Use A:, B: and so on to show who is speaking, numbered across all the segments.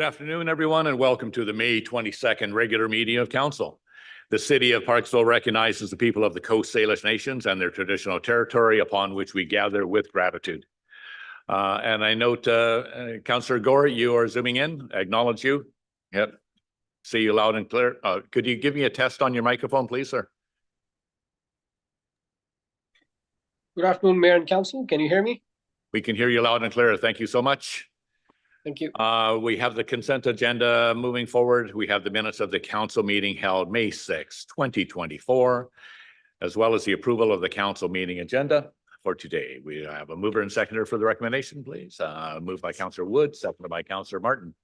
A: Good afternoon, everyone, and welcome to the May 22nd regular meeting of Council. The City of Parksville recognizes the people of the Coast Salish Nations and their traditional territory upon which we gather with gratitude. And I note, Councillor Gaur, you are zooming in. I acknowledge you. Yep. See you loud and clear. Could you give me a test on your microphone, please, sir?
B: Good afternoon, Mayor and Council. Can you hear me?
A: We can hear you loud and clear. Thank you so much.
B: Thank you.
A: We have the consent agenda moving forward. We have the minutes of the council meeting held May 6, 2024, as well as the approval of the council meeting agenda for today. We have a mover and seconder for the recommendation, please. Moved by Councillor Wood, seconded by Councillor Martin.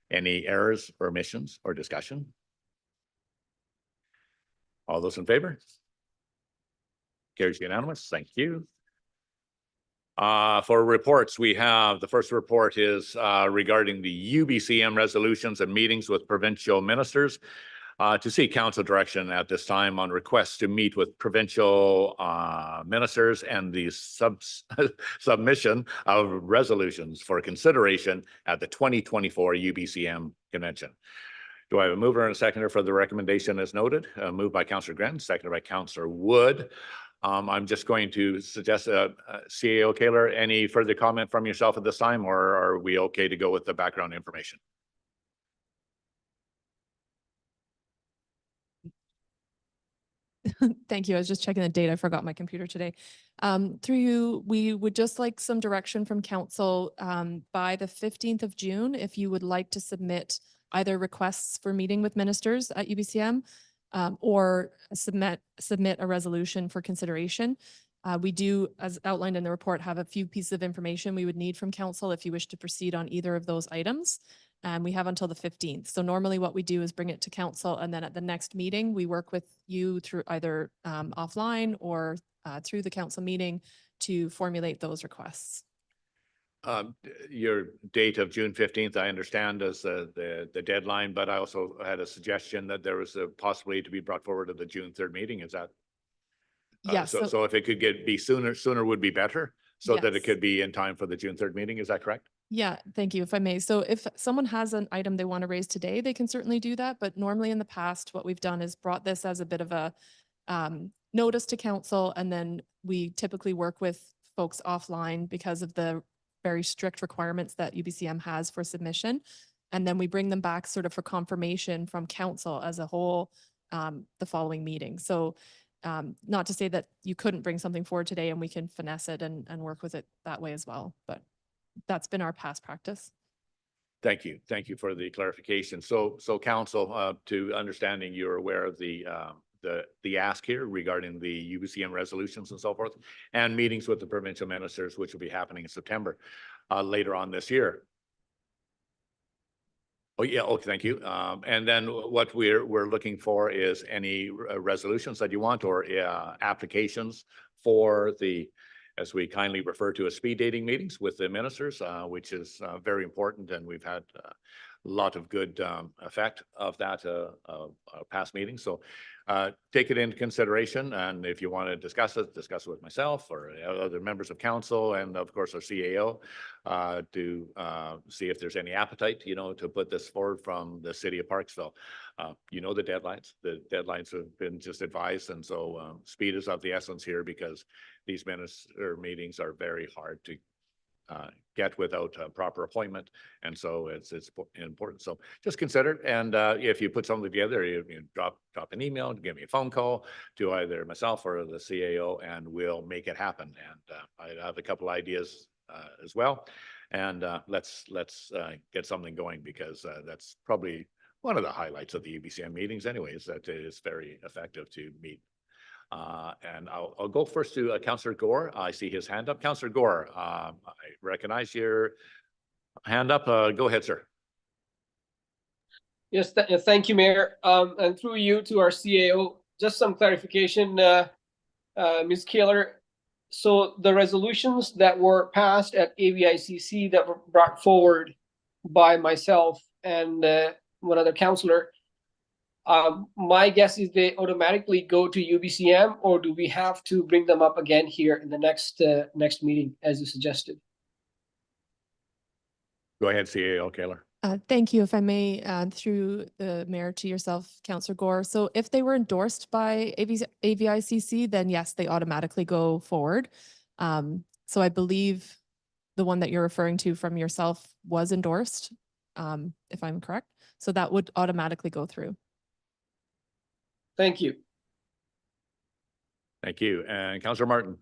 A: Any errors or omissions or discussion? All those in favor? Carries unanimous. Thank you. For reports, we have the first report is regarding the UBCM resolutions and meetings with provincial ministers to seek council direction at this time on requests to meet with provincial ministers and the submission of resolutions for consideration at the 2024 UBCM convention. Do I have a mover and a seconder for the recommendation as noted? Moved by Councillor Grant, seconded by Councillor Wood. I'm just going to suggest CAO Kaler, any further comment from yourself at this time, or are we okay to go with the background information?
C: Thank you. I was just checking the date. I forgot my computer today. Through you, we would just like some direction from council by the 15th of June, if you would like to submit either requests for meeting with ministers at UBCM or submit a resolution for consideration. We do, as outlined in the report, have a few pieces of information we would need from council if you wish to proceed on either of those items. And we have until the 15th. So normally what we do is bring it to council, and then at the next meeting, we work with you through either offline or through the council meeting to formulate those requests.
A: Your date of June 15th, I understand, as the deadline, but I also had a suggestion that there was a possibility to be brought forward to the June 3rd meeting. Is that?
C: Yes.
A: So if it could be sooner would be better, so that it
C: Yes.
A: could be in time for the June 3rd meeting. Is that correct?
C: Yeah, thank you, if I may. So if someone has an item they want to raise today, they can certainly do that. But normally in the past, what we've done is brought this as a bit of a notice to council, and then we typically work with folks offline because of the very strict requirements that UBCM has for submission. And then we bring them back sort of for confirmation from council as a whole the following meeting. So not to say that you couldn't bring something forward today and we can finesse it and work with it that way as well, but that's been our past practice.
A: Thank you. Thank you for the clarification. So council, to understanding you're aware of the ask here regarding the UBCM resolutions and so forth, and meetings with the provincial ministers, which will be happening in September later on this year. Oh yeah, okay, thank you. And then what we're looking for is any resolutions that you want, or applications for the, as we kindly refer to as speed dating meetings with the ministers, which is very important, and we've had a lot of good effect of that past meetings. So take it into consideration, and if you want to discuss it with myself or other members of council, and of course our CAO, to see if there's any appetite, to put this forward from the City of Parksville. The deadlines. The deadlines have been just advised, and so speed is of the essence here, because these minister meetings are very hard to get without a proper appointment, and so it's important. So just consider it, and if you put something together, you drop an email, give me a phone call to either myself or the CAO, and we'll make it happen. And I have a couple ideas as well, and let's get something going, because that's probably one of the highlights of the UBCM meetings anyways, that it is very effective to meet. And I'll go first to Councillor Gaur. I see his hand up. Councillor Gaur, I recognize your hand up. Go ahead, sir.
B: Yes, thank you, Mayor. And through you to our CAO, just some clarification, Ms. Kaler. So the resolutions that were passed at AVICC that were brought forward by myself and one other councillor, my guess is they automatically go to UBCM, or do we have to bring them up again here in the next meeting, as you suggested?
A: Go ahead, CAO Kaler.
C: Thank you. If I may, through the mayor to yourself, Councillor Gaur. So if they were endorsed by AVICC, then yes, they automatically go forward. So I believe the one that you're referring to from yourself was endorsed, if I'm correct. So that would automatically go through.
B: Thank you.
A: Thank you. And Councillor Martin.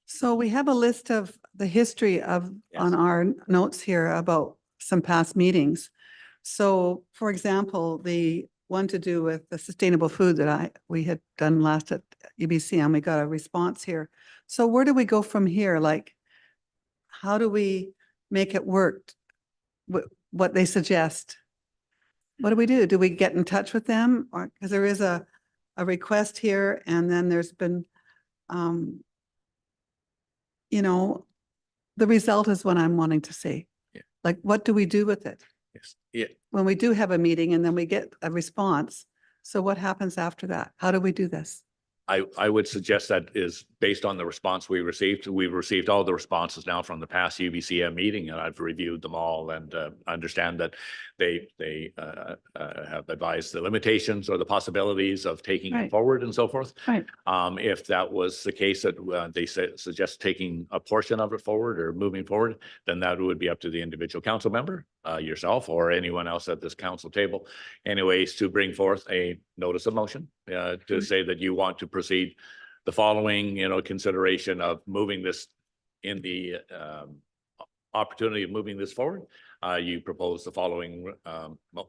D: So we have a list of the history of, on
A: Yes.
D: our notes here about some past meetings. So for example, the one to do with the sustainable food that we had done last at UBCM, we got a response here. So where do we go from here? Like, how do we make it work? What they suggest? What do we do? Do we get in touch with them? Or, because there is a request here, and then there's been, you know, the result is what I'm wanting to see.
A: Yeah.
D: Like, what do we do with it?
A: Yes. Yeah.
D: When we do have a meeting and then we get a response, so what happens after that? How do we do this?
A: I would suggest that is based on the response we received. We've received all the responses now from the past UBCM meeting, and I've reviewed them all and understand that they have advised the limitations or the possibilities of taking it
D: Right.
A: forward and so forth.
D: Right.
A: If that was the case that they suggest taking a portion of it forward or moving forward, then that would be up to the individual council member, yourself or anyone else at this council table. Anyways, to bring forth a notice of motion to say that you want to proceed the following, consideration of moving this in the opportunity of moving this forward. You propose the following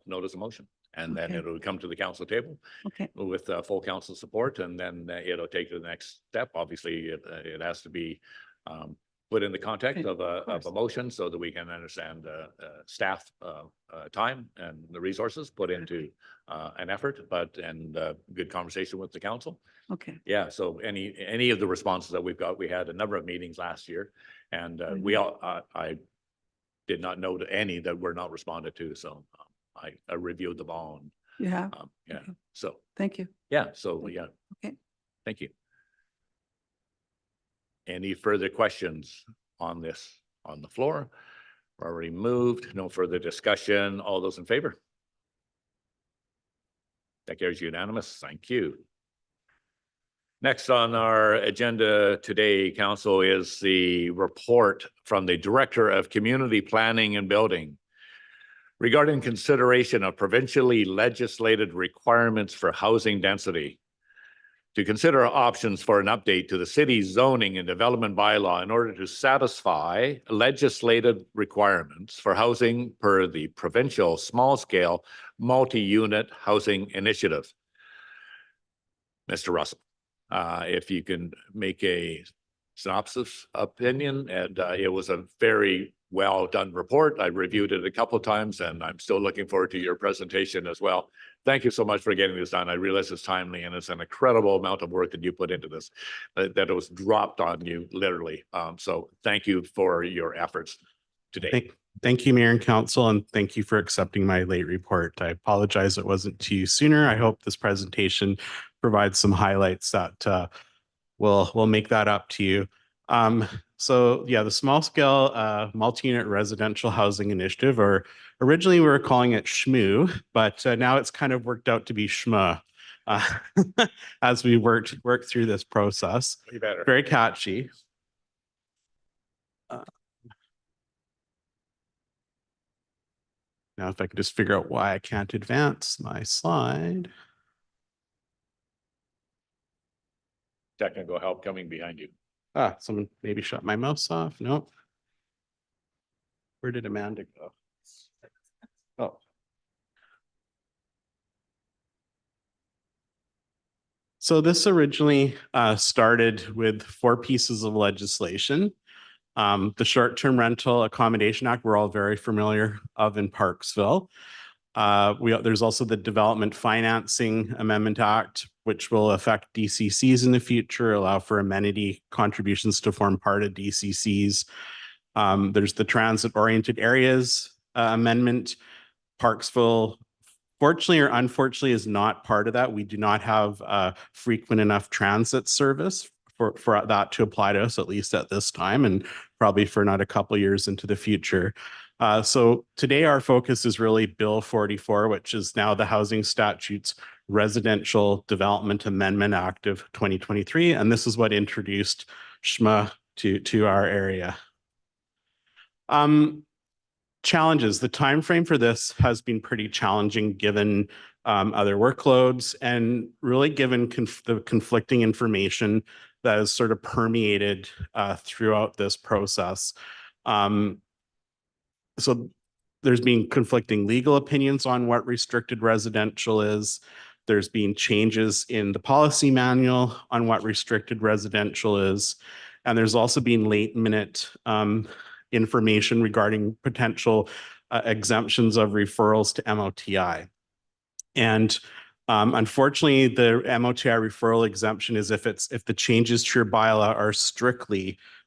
A: notice of motion, and then
D: Okay.
A: it'll come to the council table
D: Okay,
A: with full council support, and then it'll take to the next step. Obviously, it has to be put in the context
D: Okay,
A: of
D: course.
A: a motion so that we can understand staff time and the resources put into an effort, and good conversation with the council.
D: okay.
A: Yeah, so any of the responses that we've got, we had a number of meetings last year, and we all, I did not know to any that were not responded to, so I reviewed them all. And,
D: You have?
A: yeah,
D: Okay.
A: so,
D: Thank you.
A: yeah, so, yeah.
D: Okay.
A: Thank you. Any further questions on this on the floor? Already moved, no further discussion. All those in favor? That carries unanimous. Thank you. Next on our agenda today, Council, is the report from the Director of Community Planning and Building regarding consideration of provincially legislated requirements for housing density. To consider options for an update to the city's zoning and development bylaw in order to satisfy legislated requirements for housing per the provincial small-scale multi-unit housing initiative. Mr. Russell, if you can make a synopsis opinion, and it was a very well done report. I reviewed it a couple of times, and I'm still looking forward to your presentation as well. Thank you so much for getting this done. I realize it's timely, and it's an incredible amount of work that you put into this, that it was dropped on you literally. So thank you for your efforts today.
E: Thank you, Mayor and Council, and thank you for accepting my late report. I apologize it wasn't to you sooner. I hope this presentation provides some highlights that will make that up to you. So yeah, the small scale multi-unit residential housing initiative, or originally we were calling it SHMU, but now it's kind of worked out to be SHMA as we work through this process.
A: You better.
E: Very catchy. Now, if I can just figure out why I can't advance my slide.
A: Technical help coming behind you.
E: Someone maybe shut my mouse off. Nope. Where did Amanda go? Oh. So this originally started with 4 pieces of legislation. The Short-Term Rental Accommodation Act, we're all very familiar of in Parksville. There's also the Development Financing Amendment Act, which will affect DCCs in the future, allow for amenity contributions to form part of DCCs. There's the Transit-Oriented Areas Amendment. Parksville, fortunately or unfortunately, is not part of that. We do not have frequent enough transit service for that to apply to us, at least at this time, and probably for not a couple of years into the future. So today our focus is really Bill 44, which is now the Housing Statutes Residential Development Amendment Act of 2023. And this is what introduced SHMA to our area. Challenges. The time frame for this has been pretty challenging given other workloads and really given the conflicting information that has sort of permeated throughout this process. So there's been conflicting legal opinions on what restricted residential is. There's been changes in the policy manual on what restricted residential is. And there's also been late minute information regarding potential exemptions of referrals to MOTI. And unfortunately, the MOTI referral exemption is if the changes to your bylaw are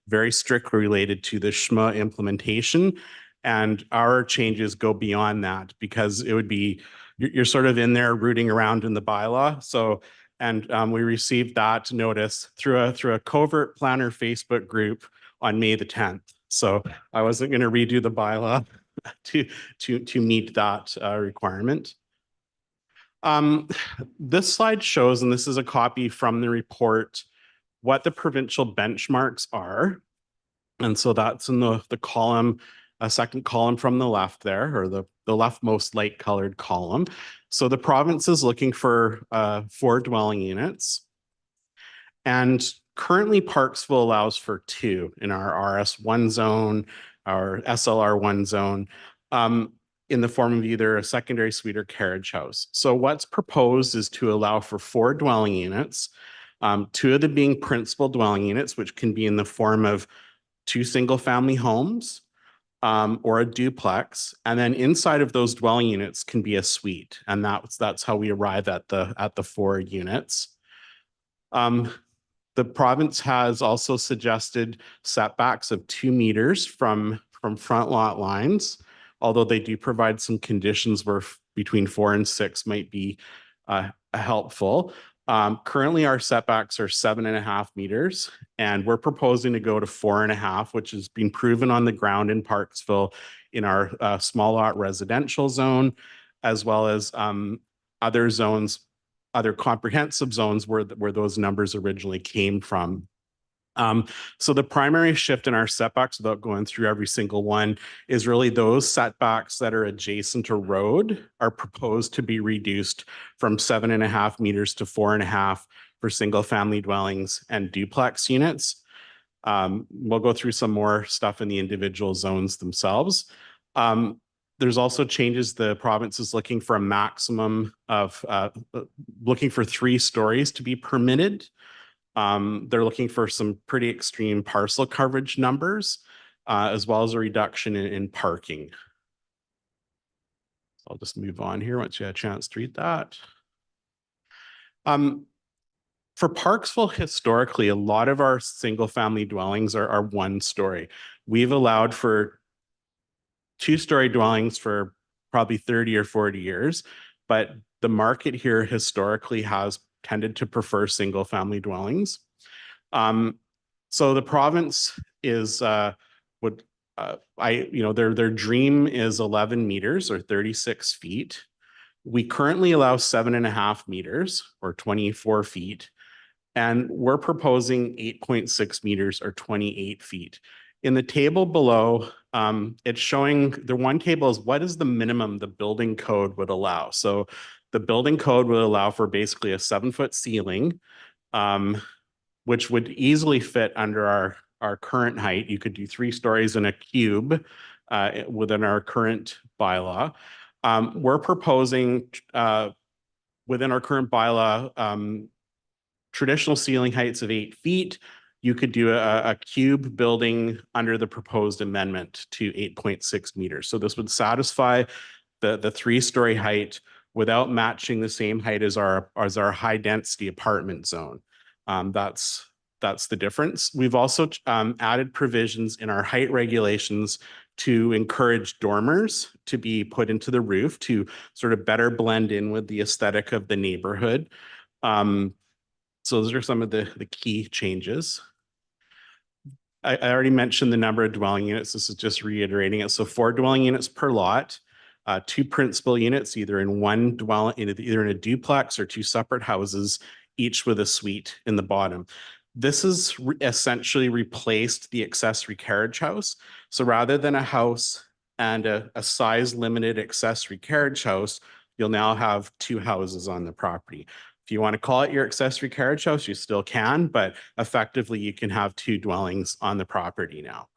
E: very strictly related to the SHMA implementation. And our changes go beyond that because it would be, you're sort of in there rooting around in the bylaw. So, and we received that notice through a covert planner Facebook group on May the 10th. So I wasn't going to redo the bylaw to meet that requirement. This slide shows, and this is a copy from the report, what the provincial benchmarks are. And so that's in the column, a second column from the left there, or the leftmost light colored column. So the province is looking for 4 dwelling units. And currently Parksville allows for 2 in our RS1 zone, our SLR1 zone, in the form of either a secondary suite or carriage house. So what's proposed is to allow for 4 dwelling units, 2 of them being principal dwelling units, which can be in the form of 2 single family homes, or a duplex, and then inside of those dwelling units can be a suite, and that's how we arrive at the 4 units. The province has also suggested setbacks of 2 meters from front lot lines, although they do provide some conditions where between 4 and 6 might be helpful. Currently, our setbacks are 7.5 meters, and we're proposing to go to 4.5, which has been proven on the ground in Parksville in our small lot residential zone, as well as other zones, other comprehensive zones where those numbers originally came from. So the primary shift in our setbacks, without going through every single one, is really those setbacks that are adjacent to road are proposed to be reduced from 7.5 meters to 4.5 for single family dwellings and duplex units. We'll go through some more stuff in the individual zones themselves. There's also changes. The province is looking for a maximum of, looking for 3 stories to be permitted. They're looking for some pretty extreme parcel coverage numbers, as well as a reduction in parking. So I'll just move on here once you had a chance to read that. For Parksville, historically, a lot of our single family dwellings are 1 story. We've allowed for 2-story dwellings for probably 30 or 40 years, but the market here historically has tended to prefer single family dwellings. So the province is their dream is 11 meters or 36 feet. We currently allow 7.5 meters or 24 feet, and we're proposing 8.6 meters or 28 feet. In the table below, it's showing, the one table is what is the minimum the building code would allow. So the building code would allow for basically a 7-foot ceiling, which would easily fit under our current height. You could do 3 stories in a cube within our current bylaw. We're proposing within our current bylaw, traditional ceiling heights of 8 feet. You could do a cube building under the proposed amendment to 8.6 meters. So this would satisfy the 3-story height without matching the same height as our high density apartment zone. That's the difference. We've also added provisions in our height regulations to encourage dormers to be put into the roof to sort of better blend in with the aesthetic of the neighborhood. So those are some of the key changes. I already mentioned the number of dwelling units. This is just reiterating it. So 4 dwelling units per lot, 2 principal units, either in one dwelling, either in a duplex or 2 separate houses, each with a suite in the bottom. This has essentially replaced the accessory carriage house. So rather than a house and a size limited accessory carriage house, you'll now have 2 houses on the property. If you want to call it your accessory carriage house, you still can, but effectively you can have 2 dwellings on the property now.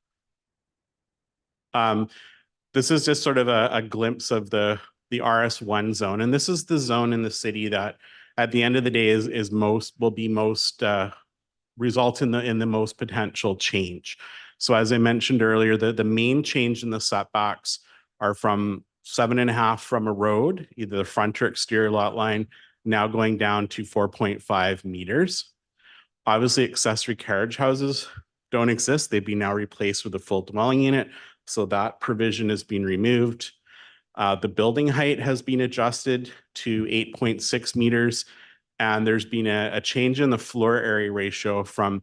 E: This is just sort of a glimpse of the RS1 zone. And this is the zone in the city that at the end of the day will be most result in the most potential change. So as I mentioned earlier, the main change in the setbacks are from 7.5 from a road, either the front or exterior lot line, now going down to 4.5 meters. Obviously, accessory carriage houses don't exist. They've been now replaced with a full dwelling unit. So that provision has been removed. The building height has been adjusted to 8.6 meters. And there's been a change in the floor area ratio from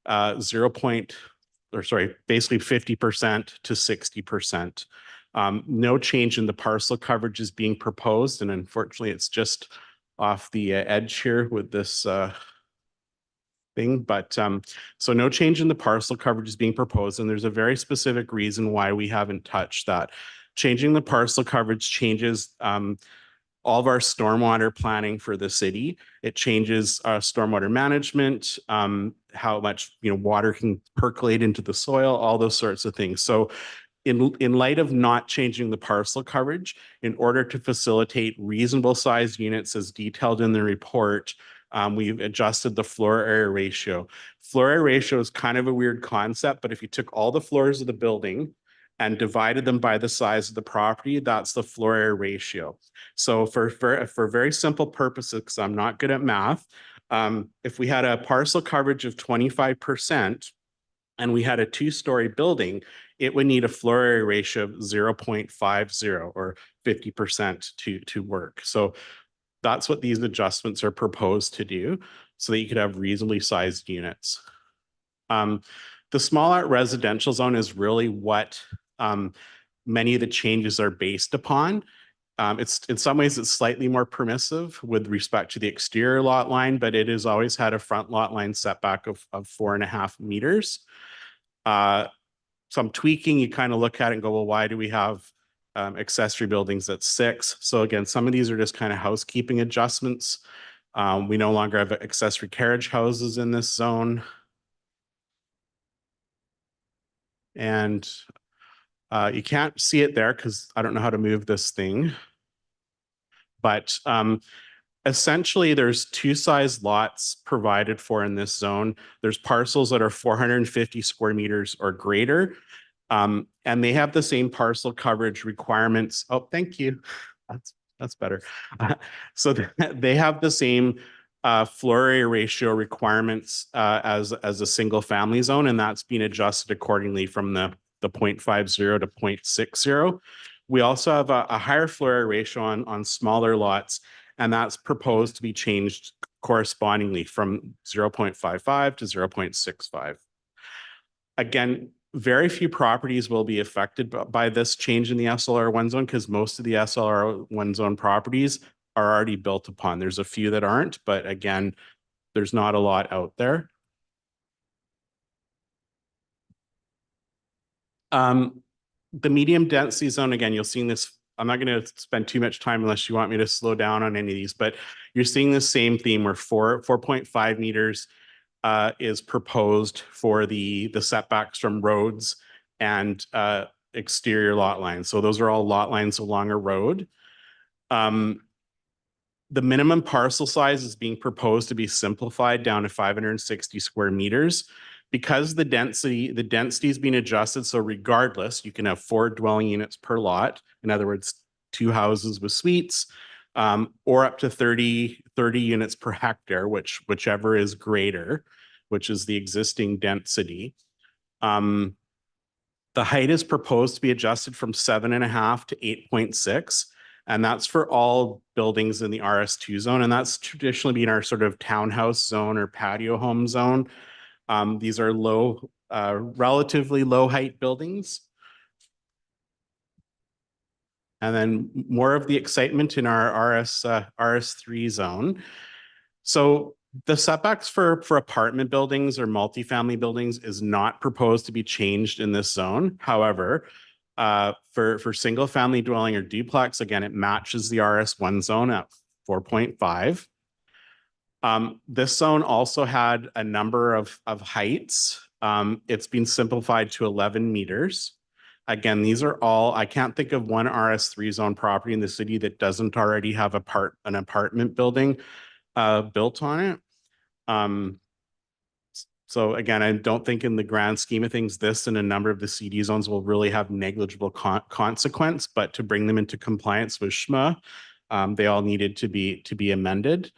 E: basically 50% to 60%. No change in the parcel coverage is being proposed. And unfortunately, it's just off the edge here with this thing. But so no change in the parcel coverage is being proposed. And there's a very specific reason why we haven't touched that. Changing the parcel coverage changes all of our stormwater planning for the city. It changes stormwater management, how much water can percolate into the soil, all those sorts of things. So in light of not changing the parcel coverage, in order to facilitate reasonable sized units as detailed in the report, we've adjusted the floor area ratio. Floor area ratio is kind of a weird concept, but if you took all the floors of the building and divided them by the size of the property, that's the floor area ratio. So for very simple purposes, because I'm not good at math, if we had a parcel coverage of 25% and we had a 2-story building, it would need a floor area ratio of 0.50 or 50% to work. So that's what these adjustments are proposed to do so that you could have reasonably sized units. The small lot residential zone is really what many of the changes are based upon. It's in some ways it's slightly more permissive with respect to the exterior lot line, but it has always had a front lot line setback of 4.5 meters. Some tweaking, you kind of look at it and go, well, why do we have accessory buildings at 6? So again, some of these are just kind of housekeeping adjustments. We no longer have accessory carriage houses in this zone. And you can't see it there because I don't know how to move this thing. But essentially, there's 2 size lots provided for in this zone. There's parcels that are 450 square meters or greater. And they have the same parcel coverage requirements. Oh, thank you. That's better. So they have the same floor area ratio requirements as a single family zone, and that's been adjusted accordingly from the 0.50 to 0.60. We also have a higher floor area ratio on smaller lots, and that's proposed to be changed correspondingly from 0.55 to 0.65. Again, very few properties will be affected by this change in the SLR1 zone because most of the SLR1 zone properties are already built upon. There's a few that aren't, but again, there's not a lot out there. The medium density zone, again, you'll see this. I'm not going to spend too much time unless you want me to slow down on any of these, but you're seeing the same theme where 4.5 meters is proposed for the setbacks from roads and exterior lot lines. So those are all lot lines along a road. The minimum parcel size is being proposed to be simplified down to 560 square meters. Because the density is being adjusted, so regardless, you can have 4 dwelling units per lot. In other words, 2 houses with suites, or up to 30 units per hectare, whichever is greater, which is the existing density. The height is proposed to be adjusted from 7.5 to 8.6. And that's for all buildings in the RS2 zone. And that's traditionally been our sort of townhouse zone or patio home zone. These are low, relatively low height buildings. And then more of the excitement in our RS3 zone. So the setbacks for apartment buildings or multifamily buildings is not proposed to be changed in this zone. However, for single family dwelling or duplex, again, it matches the RS1 zone at 4.5. This zone also had a number of heights. It's been simplified to 11 meters. Again, these are all, I can't think of one RS3 zone property in the city that doesn't already have an apartment building built on it. So again, I don't think in the grand scheme of things, this and a number of the CD zones will really have negligible consequence, but to bring them into compliance with SHMA, they all needed to be amended.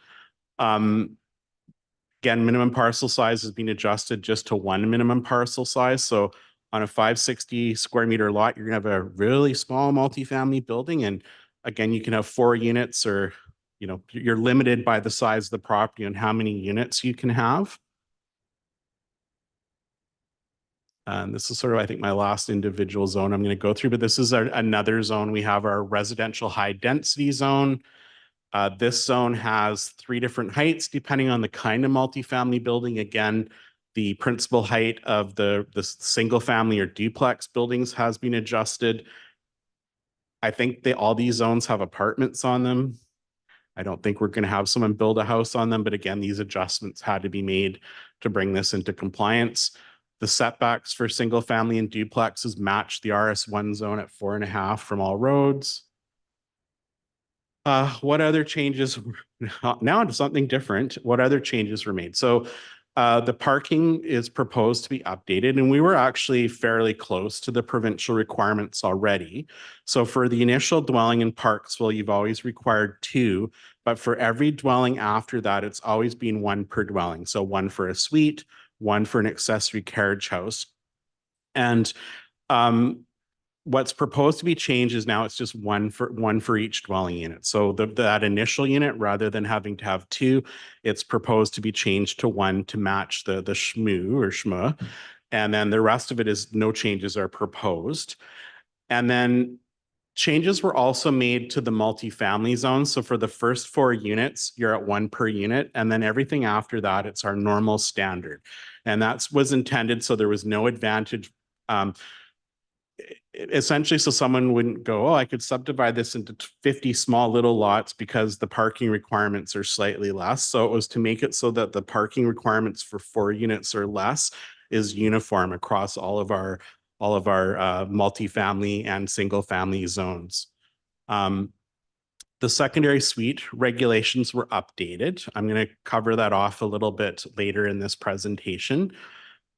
E: Again, minimum parcel size has been adjusted just to one minimum parcel size. So on a 560 square meter lot, you're gonna have a really small multifamily building. And again, you can have 4 units, or, you know, you're limited by the size of the property and how many units you can have. And this is sort of, I think, my last individual zone I'm going to go through, but this is another zone. We have our residential high density zone. This zone has 3 different heights depending on the kind of multifamily building. Again, the principal height of the single family or duplex buildings has been adjusted. I think all these zones have apartments on them. I don't think we're going to have someone build a house on them, but again, these adjustments had to be made to bring this into compliance. The setbacks for single family and duplexes match the RS1 zone at 4.5 from all roads. What other changes? Now into something different. What other changes were made? So the parking is proposed to be updated, and we were actually fairly close to the provincial requirements already. So for the initial dwelling in Parksville, you've always required 2, but for every dwelling after that, it's always been 1 per dwelling. So 1 for a suite, 1 for an accessory carriage house. And what's proposed to be changed is now it's just one for each dwelling unit. So that initial unit, rather than having to have 2, it's proposed to be changed to 1 to match the SHMU or SHMA. And then the rest of it is no changes are proposed. And then changes were also made to the multifamily zone. So for the first 4 units, you're at 1 per unit. And then everything after that, it's our normal standard. And that was intended so there was no advantage. Essentially, so someone wouldn't go, oh, I could subdivide this into 50 small little lots because the parking requirements are slightly less. So it was to make it so that the parking requirements for 4 units or less is uniform across all of our multifamily and single family zones. The secondary suite regulations were updated. I'm going to cover that off a little bit later in this presentation.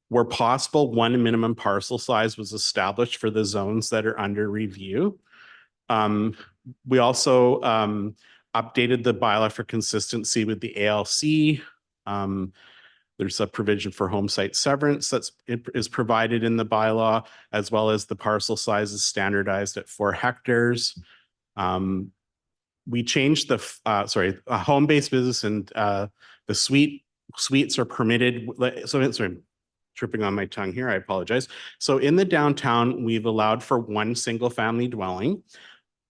E: Where possible, 1 minimum parcel size was established for the zones that are under review. We also updated the bylaw for consistency with the ALC. There's a provision for home site severance is provided in the bylaw, as well as the parcel size is standardized at 4 hectares. We changed the home-based business and the suites are permitted. Sorry, tripping on my tongue here, I apologize. So in the downtown, we've allowed for 1 single family dwelling.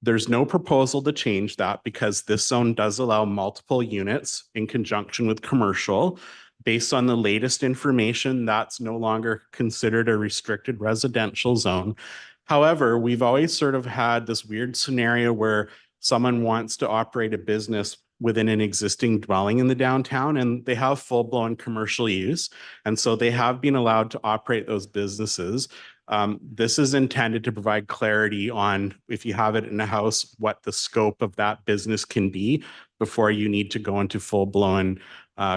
E: There's no proposal to change that because this zone does allow multiple units in conjunction with commercial. Based on the latest information, that's no longer considered a restricted residential zone. However, we've always sort of had this weird scenario where someone wants to operate a business within an existing dwelling in the downtown, and they have full-blown commercial use. And so they have been allowed to operate those businesses. This is intended to provide clarity on, if you have it in a house, what the scope of that business can be before you need to go into full-blown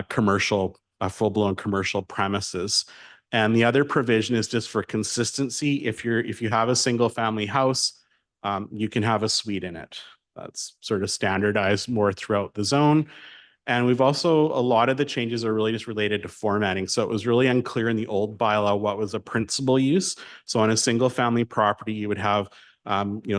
E: commercial premises. And the other provision is just for consistency. If you have a single family house, you can have a suite in it. That's sort of standardized more throughout the zone. And we've also, a lot of the changes are really just related to formatting. So it was really unclear in the old bylaw what was a principal use. So on a single family property, you would have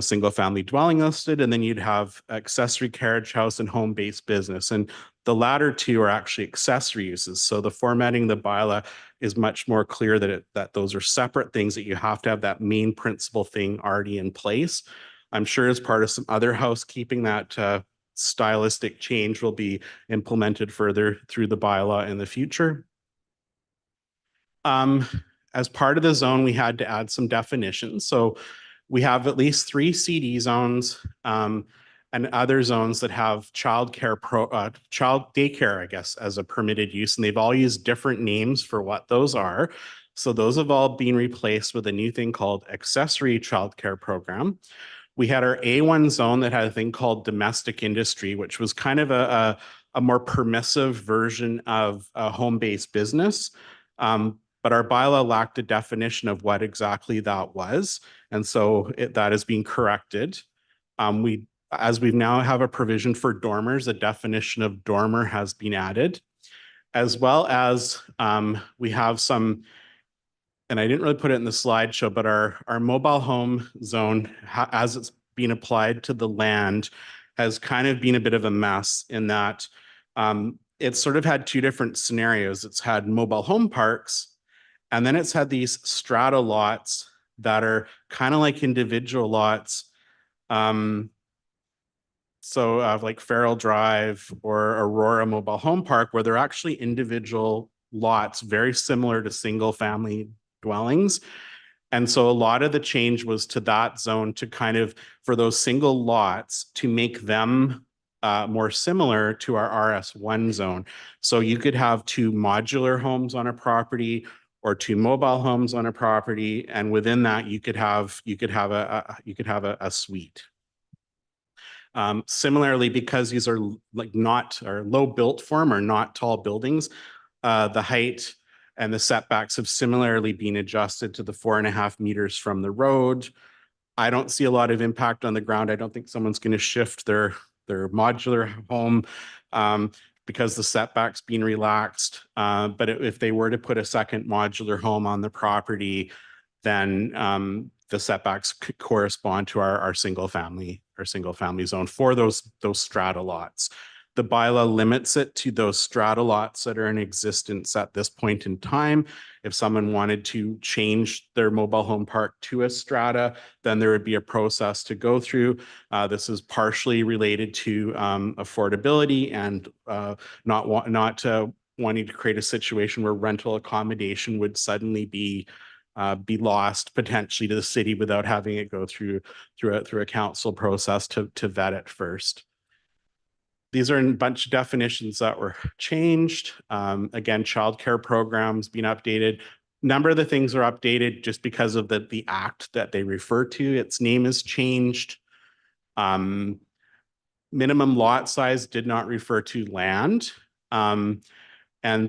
E: single family dwelling listed, and then you'd have accessory carriage house and home-based business. And the latter 2 are actually accessory uses. So the formatting of the bylaw is much more clear that those are separate things, that you have to have that main principal thing already in place. I'm sure as part of some other housekeeping that stylistic change will be implemented further through the bylaw in the future. As part of the zone, we had to add some definitions. So we have at least 3 CD zones and other zones that have child daycare, I guess, as a permitted use, and they've all used different names for what those are. So those have all been replaced with a new thing called accessory childcare program. We had our A1 zone that had a thing called domestic industry, which was kind of a more permissive version of a home-based business. But our bylaw lacked a definition of what exactly that was. And so that is being corrected. As we now have a provision for dormers, a definition of dormer has been added, as well as we have some, and I didn't really put it in the slideshow, but our mobile home zone, as it's being applied to the land, has kind of been a bit of a mess in that it's sort of had 2 different scenarios. It's had mobile home parks, and then it's had these strata lots that are kind of like individual lots. Like Farrell Drive or Aurora Mobile Home Park, where they're actually individual lots, very similar to single family dwellings. And so a lot of the change was to that zone to kind of, for those single lots, to make them more similar to our RS1 zone. So you could have 2 modular homes on a property or 2 mobile homes on a property, and within that you could have a suite. Similarly, because these are like not or low built form or not tall buildings, the height and the setbacks have similarly been adjusted to the 4.5 meters from the road. I don't see a lot of impact on the ground. I don't think someone's going to shift their modular home because the setback's been relaxed. But if they were to put a second modular home on the property, then the setbacks could correspond to our single family zone for those strata lots. The bylaw limits it to those strata lots that are in existence at this point in time. If someone wanted to change their mobile home park to a strata, then there would be a process to go through. This is partially related to affordability and not wanting to create a situation where rental accommodation would suddenly be lost potentially to the city without having it go through a council process to vet it first. These are a bunch of definitions that were changed. Again, childcare programs being updated. Number of the things are updated just because of the act that they refer to. Its name is changed. Minimum lot size did not refer to land. And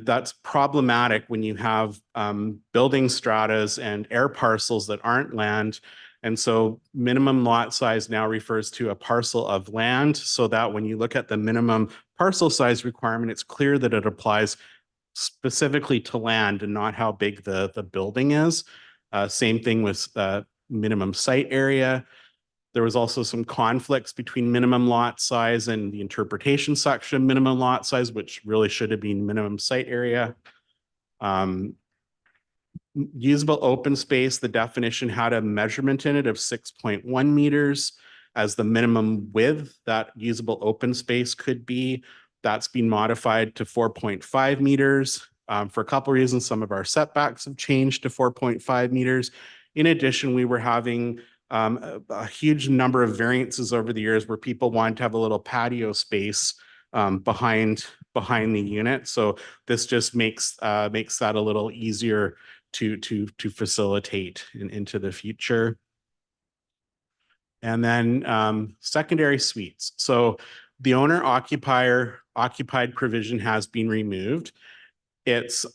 E: that's problematic when you have building stratas and air parcels that aren't land. And so minimum lot size now refers to a parcel of land, so that when you look at the minimum parcel size requirement, it's clear that it applies specifically to land and not how big the building is. Same thing with minimum site area. There was also some conflicts between minimum lot size and the interpretation section minimum lot size, which really should have been minimum site area. Usable open space, the definition had a measurement in it of 6.1 meters as the minimum width that usable open space could be. That's been modified to 4.5 meters. For a couple of reasons, some of our setbacks have changed to 4.5 meters. In addition, we were having a huge number of variances over the years where people wanted to have a little patio space behind the unit. So this just makes that a little easier to facilitate into the future. And then secondary suites. So the owner occupied provision has been removed. It's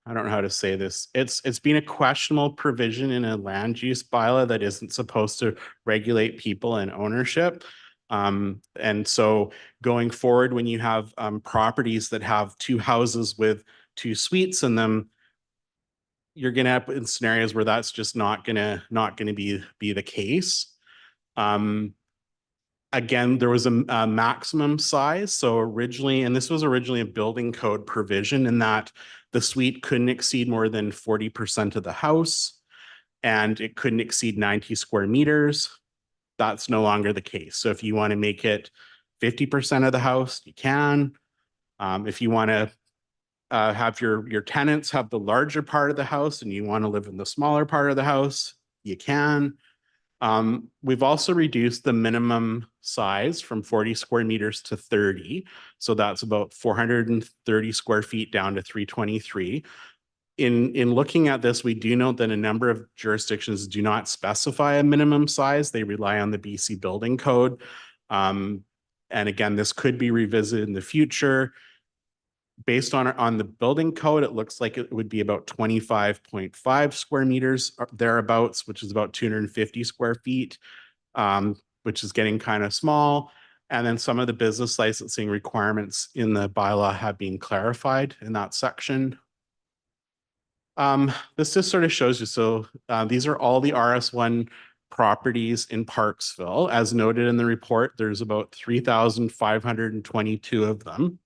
E: I don't know how to say this. It's been a questionable provision in a land use bylaw that isn't supposed to regulate people and ownership. And so going forward, when you have properties that have 2 houses with 2 suites in them, you're going to have in scenarios where that's just not going to be the case. Again, there was a maximum size. So originally, and this was originally a building code provision in that The suite couldn't exceed more than 40% of the house, and it couldn't exceed 90 square meters. That's no longer the case. So if you want to make it 50% of the house, you can. If you want to have your tenants have the larger part of the house and you want to live in the smaller part of the house, you can. We've also reduced the minimum size from 40 square meters to 30. So that's about 430 square feet down to 323. In looking at this, we do note that a number of jurisdictions do not specify a minimum size. They rely on the BC Building Code. And again, this could be revisited in the future. Based on the building code, it looks like it would be about 25.5 square meters thereabouts, which is about 250 square feet, which is getting kind of small. And then some of the business licensing requirements in the bylaw have been clarified in that section. This just sort of shows you. So these are all the RS1 properties in Parksville. As noted in the report, there's about 3,522 of them.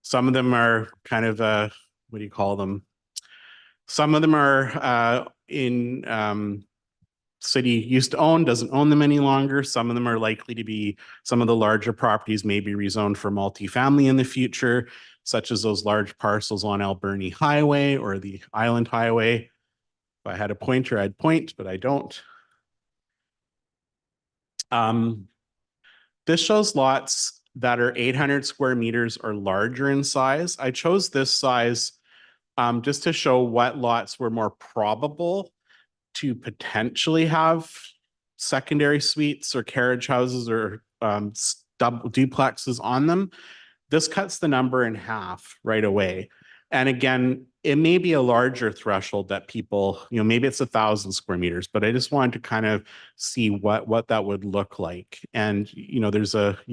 E: Some of them are kind of, what do you call them? Some of them are in city used to own, doesn't own them any longer. Some of them are likely to be, some of the larger properties may be rezoned for multifamily in the future, such as those large parcels on Alberni Highway or the Island Highway. If I had a pointer, I'd point, but I don't. This shows lots that are 800 square meters or larger in size. I chose this size just to show what lots were more probable to potentially have secondary suites or carriage houses or double duplexes on them. This cuts the number in half right away. And again, it may be a larger threshold that people, maybe it's 1,000 square meters, but I just wanted to kind of see what that would look like. And, you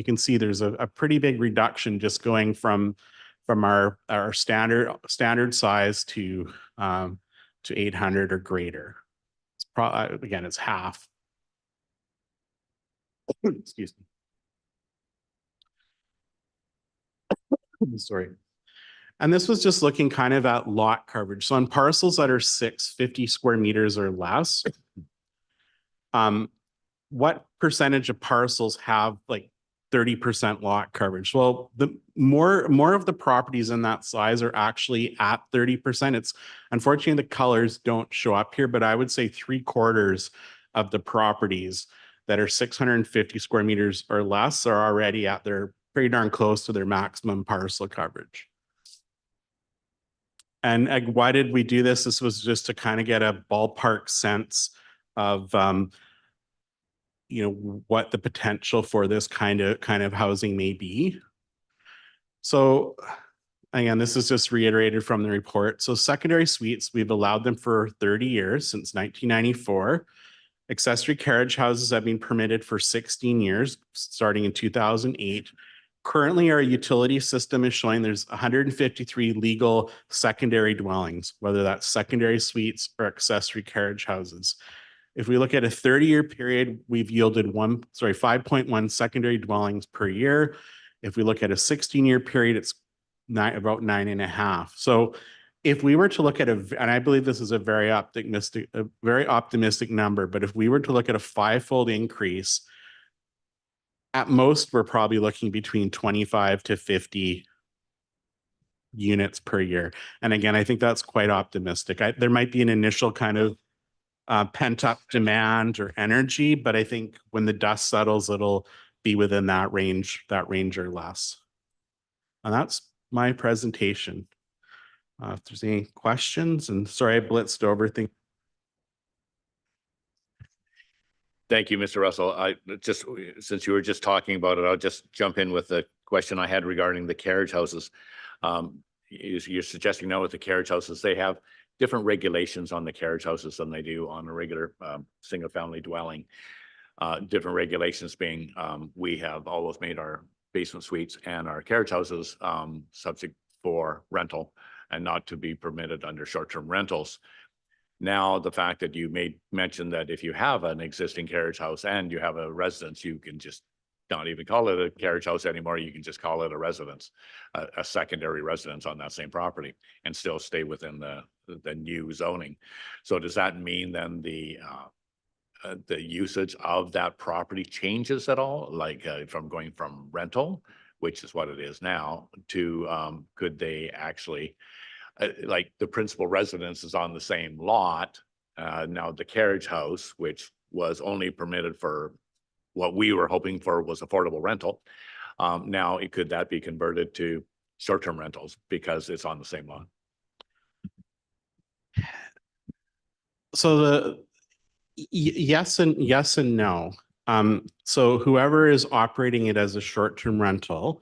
E: can see there's a pretty big reduction just going from our standard size to 800 or greater. It's probably, again, it's half. Excuse me. Sorry. And this was just looking kind of at lot coverage. So on parcels that are 650 square meters or less, what percentage of parcels have like 30% lot coverage? Well, the more of the properties in that size are actually at 30%. It's unfortunately the colors don't show up here, but I would say 3/4 of the properties that are 650 square meters or less are already at their pretty darn close to their maximum parcel coverage. And why did we do this? This was just to kind of get a ballpark sense of, what the potential for this kind of housing may be. So again, this is just reiterated from the report. So secondary suites, we've allowed them for 30 years since 1994. Accessory carriage houses have been permitted for 16 years, starting in 2008. Currently, our utility system is showing there's 153 legal secondary dwellings, whether that's secondary suites or accessory carriage houses. If we look at a 30-year period, we've yielded 5.1 secondary dwellings per year. If we look at a 16-year period, it's about 9.5. So if we were to look at and I believe this is a very optimistic number, but if we were to look at a 5-fold increase, at most, we're probably looking between 25 to 50 units per year. And again, I think that's quite optimistic. There might be an initial kind of pent up demand or energy, but I think when the dust settles, it'll be within that range or less. And that's my presentation. If there's any questions, and sorry, I blitzed over things.
A: Thank you, Mr. Russell. Since you were just talking about it, I'll just jump in with the question I had regarding the carriage houses. You're suggesting now with the carriage houses, they have different regulations on the carriage houses than they do on a regular single family dwelling. Different regulations being, we have always made our basement suites and our carriage houses subject for rental and not to be permitted under short-term rentals. Now, the fact that you made mention that if you have an existing carriage house and you have a residence, you can just not even call it a carriage house anymore. You can just call it a residence, a secondary residence on that same property and still stay within the new zoning. So does that mean then the usage of that property changes at all? Like from going from rental, which is what it is now, to could they actually, like the principal residence is on the same lot. Now the carriage house, which was only permitted for what we were hoping for was affordable rental. Now could that be converted to short-term rentals because it's on the same lot?
E: So yes and no. So whoever is operating it as a short-term rental,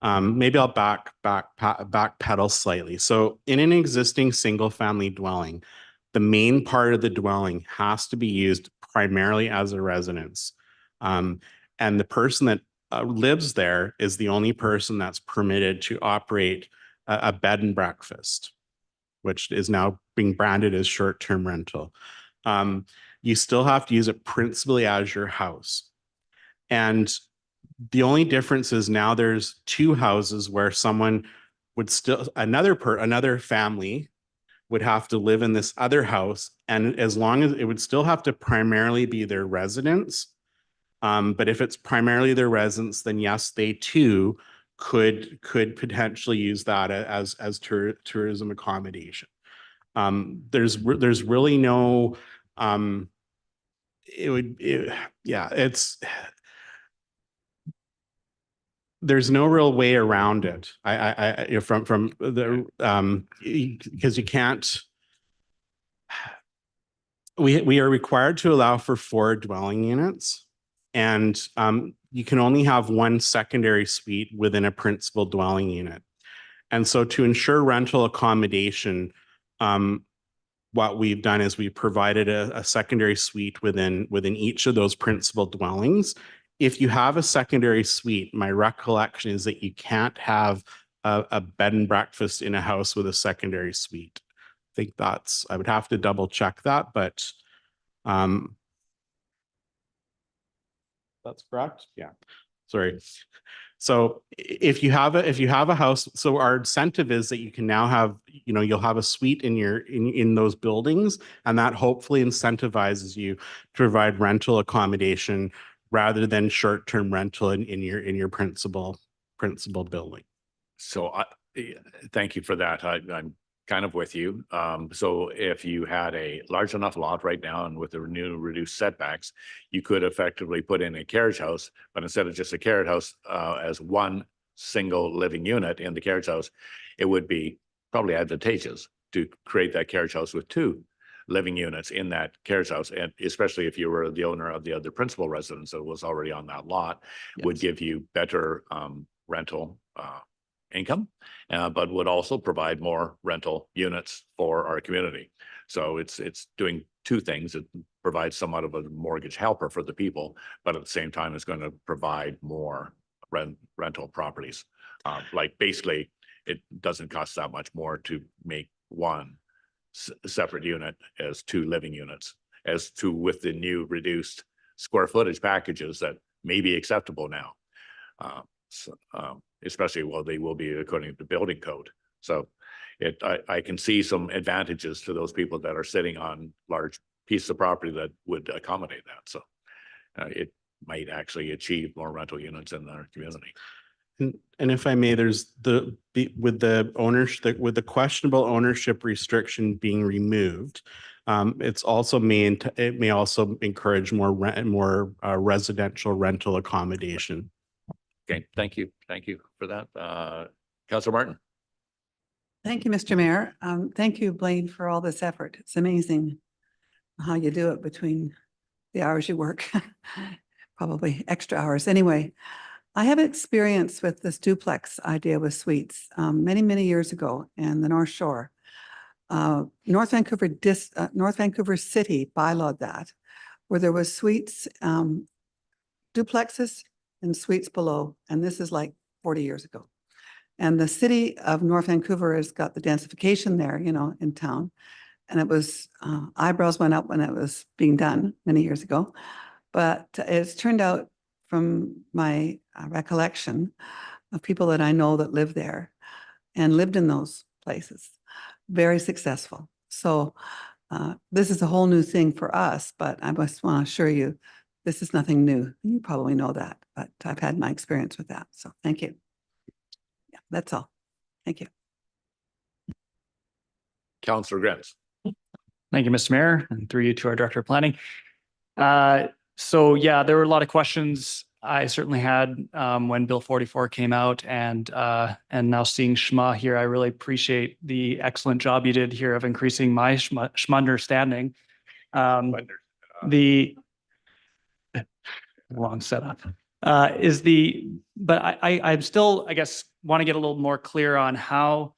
E: maybe I'll backpedal slightly. So in an existing single-family dwelling, the main part of the dwelling has to be used primarily as a residence. And the person that lives there is the only person that's permitted to operate a bed and breakfast, which is now being branded as short-term rental. You still have to use it principally as your house. And the only difference is now there's two houses where someone would still, another family would have to live in this other house. And as long as it would still have to primarily be their residence. But if it's primarily their residence, then yes, they too could potentially use that as tourism accommodation. There's really no, there's no real way around it. From the because you can't. We are required to allow for 4 dwelling units, and you can only have 1 secondary suite within a principal dwelling unit. And so to ensure rental accommodation, what we've done is we provided a secondary suite within each of those principal dwellings. If you have a secondary suite, my recollection is that you can't have a bed and breakfast in a house with a secondary suite. I think I would have to double check that, but that's correct. Yeah, sorry. So if you have a house, so our incentive is that you can now have, you'll have a suite in those buildings, and that hopefully incentivizes you to provide rental accommodation rather than short-term rental in your principal building.
A: So thank you for that. I'm kind of with you. So if you had a large enough lot right now and with the new reduced setbacks, you could effectively put in a carriage house, but instead of just a carriage house as 1 single living unit in the carriage house, it would be probably advantageous to create that carriage house with 2 living units in that carriage house. And especially if you were the owner of the other principal residence that was already on that lot, would give you better rental income, but would also provide more rental units for our community. So it's doing 2 things. It provides somewhat of a mortgage helper for the people, but at the same time, it's going to provide more rental properties. Like basically, it doesn't cost that much more to make 1 separate unit as 2 living units, as to with the new reduced square footage packages that may be acceptable now. Especially, well, they will be according to the building code. So I can see some advantages to those people that are sitting on large pieces of property that would accommodate that. So it might actually achieve more rental units in our community.
E: And if I may, there's with the questionable ownership restriction being removed, it may also encourage more residential rental accommodation.
A: Okay, thank you for that. Councillor Martin.
D: Thank you, Mr. Mayor. Thank you, Blaine, for all this effort. It's amazing how you do it between the hours you work, probably extra hours. Anyway, I have experience with this duplex idea with suites many, many years ago in the North Shore. North Vancouver City bylawed that, where there was suites, duplexes and suites below. And this is like 40 years ago. And the city of North Vancouver has got the densification there, in town. And it was, eyebrows went up when it was being done many years ago. But it's turned out from my recollection of people that I know that live there and lived in those places. Very successful. So this is a whole new thing for us, but I just want to assure you, this is nothing new. You probably know that, but I've had my experience with that. So thank you. Yeah, that's all. Thank you.
A: Councillor Grins.
F: Thank you, Mr. Mayor, and through you to our Director of Planning. So yeah, there were a lot of questions I certainly had when Bill 44 came out, and now seeing Shma here, I really appreciate the excellent job you did here of increasing my Shma understanding. The wrong setup but I'm still, I guess, want to get a little more clear on how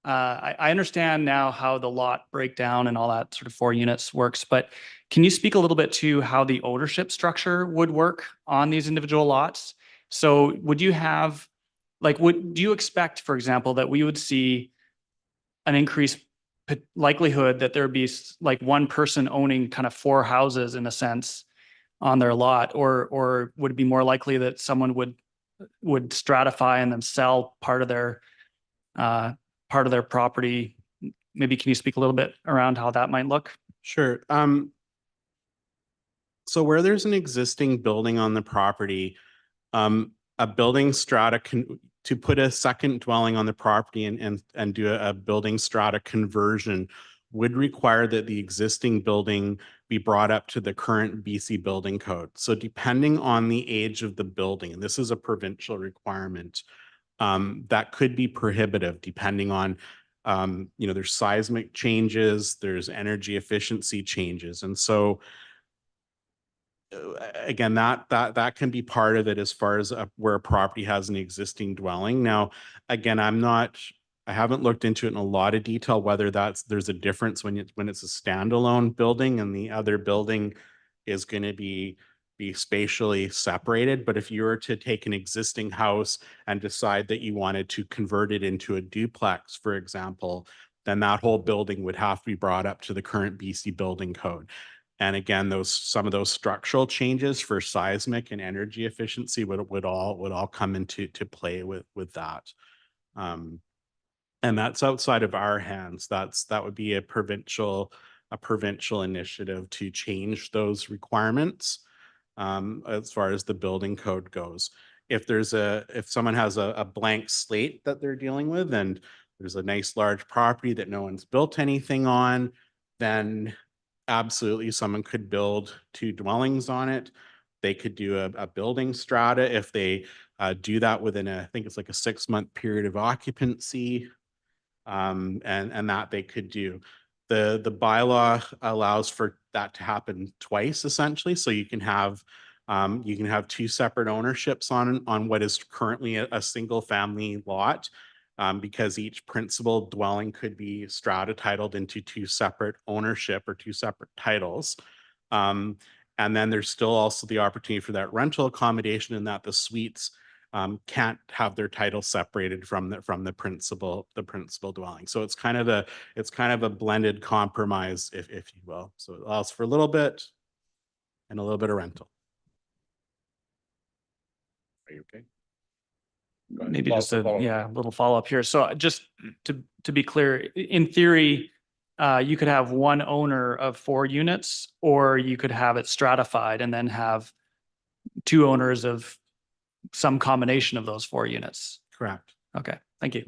F: I understand now how the lot breakdown and all that sort of 4 units works, but can you speak a little bit to how the ownership structure would work on these individual lots? So would you have, like, do you expect, for example, that we would see an increased likelihood that there'd be like one person owning kind of 4 houses in a sense on their lot, or would it be more likely that someone would stratify and then sell part of their property? Maybe can you speak a little bit around how that might look?
E: Sure. So where there's an existing building on the property, a building strata to put a second dwelling on the property and do a building strata conversion would require that the existing building be brought up to the current BC building code. So depending on the age of the building, and this is a provincial requirement, that could be prohibitive depending on, there's seismic changes, there's energy efficiency changes. And so again, that can be part of it as far as where a property has an existing dwelling. Now, again, I haven't looked into it in a lot of detail, whether there's a difference when it's a standalone building and the other building is going to be spatially separated. But if you were to take an existing house and decide that you wanted to convert it into a duplex, for example, then that whole building would have to be brought up to the current BC building code. And again, some of those structural changes for seismic and energy efficiency would all come into play with that. And that's outside of our hands. That would be a provincial initiative to change those requirements as far as the building code goes. If someone has a blank slate that they're dealing with, and there's a nice large property that no one's built anything on, then absolutely someone could build 2 dwellings on it. They could do a building strata if they do that within I think it's like a 6-month period of occupancy, and that they could do. The bylaw allows for that to happen twice, essentially. So you can have 2 separate ownerships on what is currently a single family lot, because each principal dwelling could be strata titled into 2 separate ownership or 2 separate titles. And then there's still also the opportunity for that rental accommodation, in that the suites can't have their title separated from the principal dwelling. So it's kind of a blended compromise, if you will. So it allows for a little bit and a little bit of rental.
A: Are you okay?
F: Maybe just a little follow-up here. So just to be clear, in theory, you could have one owner of 4 units, or you could have it stratified and then have 2 owners of some combination of those 4 units.
E: Correct.
F: Okay, thank you.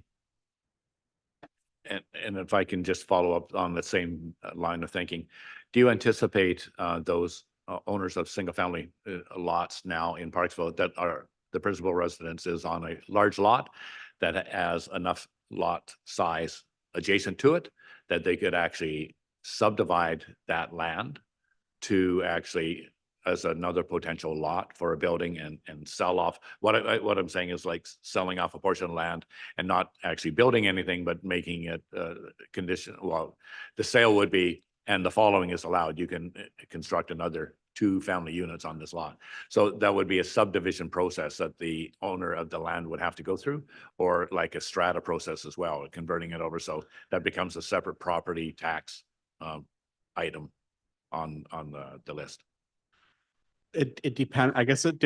A: And if I can just follow up on the same line of thinking, do you anticipate those owners of single family lots now in Parksville that are the principal residence is on a large lot that has enough lot size adjacent to it that they could actually subdivide that land to actually as another potential lot for a building and sell off? What I'm saying is like selling off a portion of land and not actually building anything, but making it condition. Well, the sale would be, and the following is allowed. You can construct another 2 family units on this lot. So that would be a subdivision process that the owner of the land would have to go through, or like a strata process as well, converting it over. So that becomes a separate property tax item on the list.
E: It depends, I guess it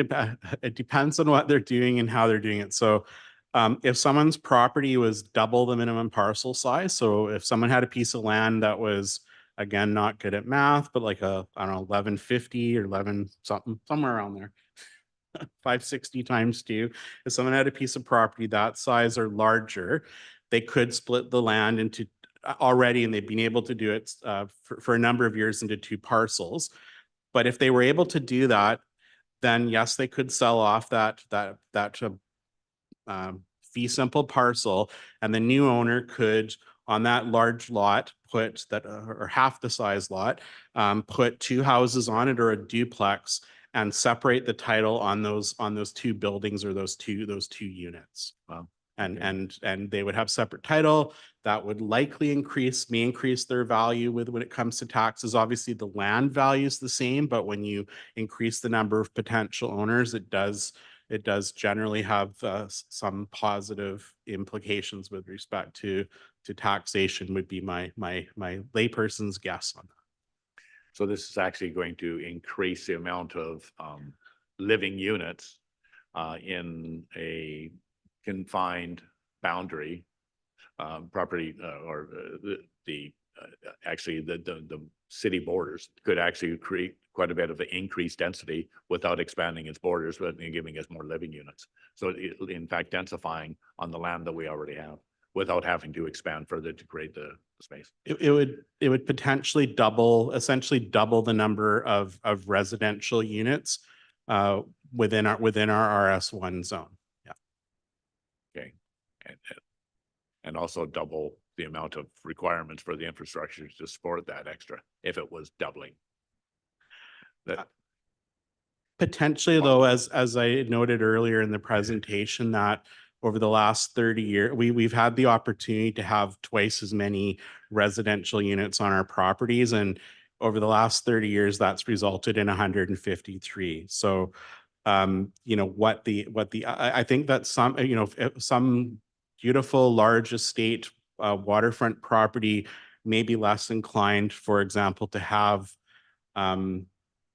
E: depends on what they're doing and how they're doing it. So if someone's property was double the minimum parcel size, so if someone had a piece of land that was, again, not good at math, but like I don't know, 1150 or 11 something, somewhere around there. 560 times 2. If someone had a piece of property that size or larger, they could split the land into already, and they've been able to do it for a number of years into 2 parcels. But if they were able to do that, then yes, they could sell off that fee simple parcel, and the new owner could, on that large lot, put that or half the size lot, put 2 houses on it or a duplex, and separate the title on those 2 buildings or those two units.
A: Wow.
E: And they would have separate title. That would likely may increase their value when it comes to taxes. Obviously, the land value is the same, but when you increase the number of potential owners, it does generally have some positive implications with respect to taxation, would be my layperson's guess on that.
A: So this is actually going to increase the amount of living units in a confined boundary property, or actually the city borders could actually create quite a bit of an increased density without expanding its borders, but giving us more living units. So in fact, densifying on the land that we already have without having to expand further to create the space.
E: It would potentially essentially double the number of residential units within our RS1 zone. Yeah.
A: Okay. And also double the amount of requirements for the infrastructure to support that extra, if it was doubling. That
E: potentially, though, as I noted earlier in the presentation, that over the last 30 years, we've had the opportunity to have twice as many residential units on our properties, and over the last 30 years, that's resulted in 153. So, you know, I think that some beautiful large estate waterfront property may be less inclined, for example, to have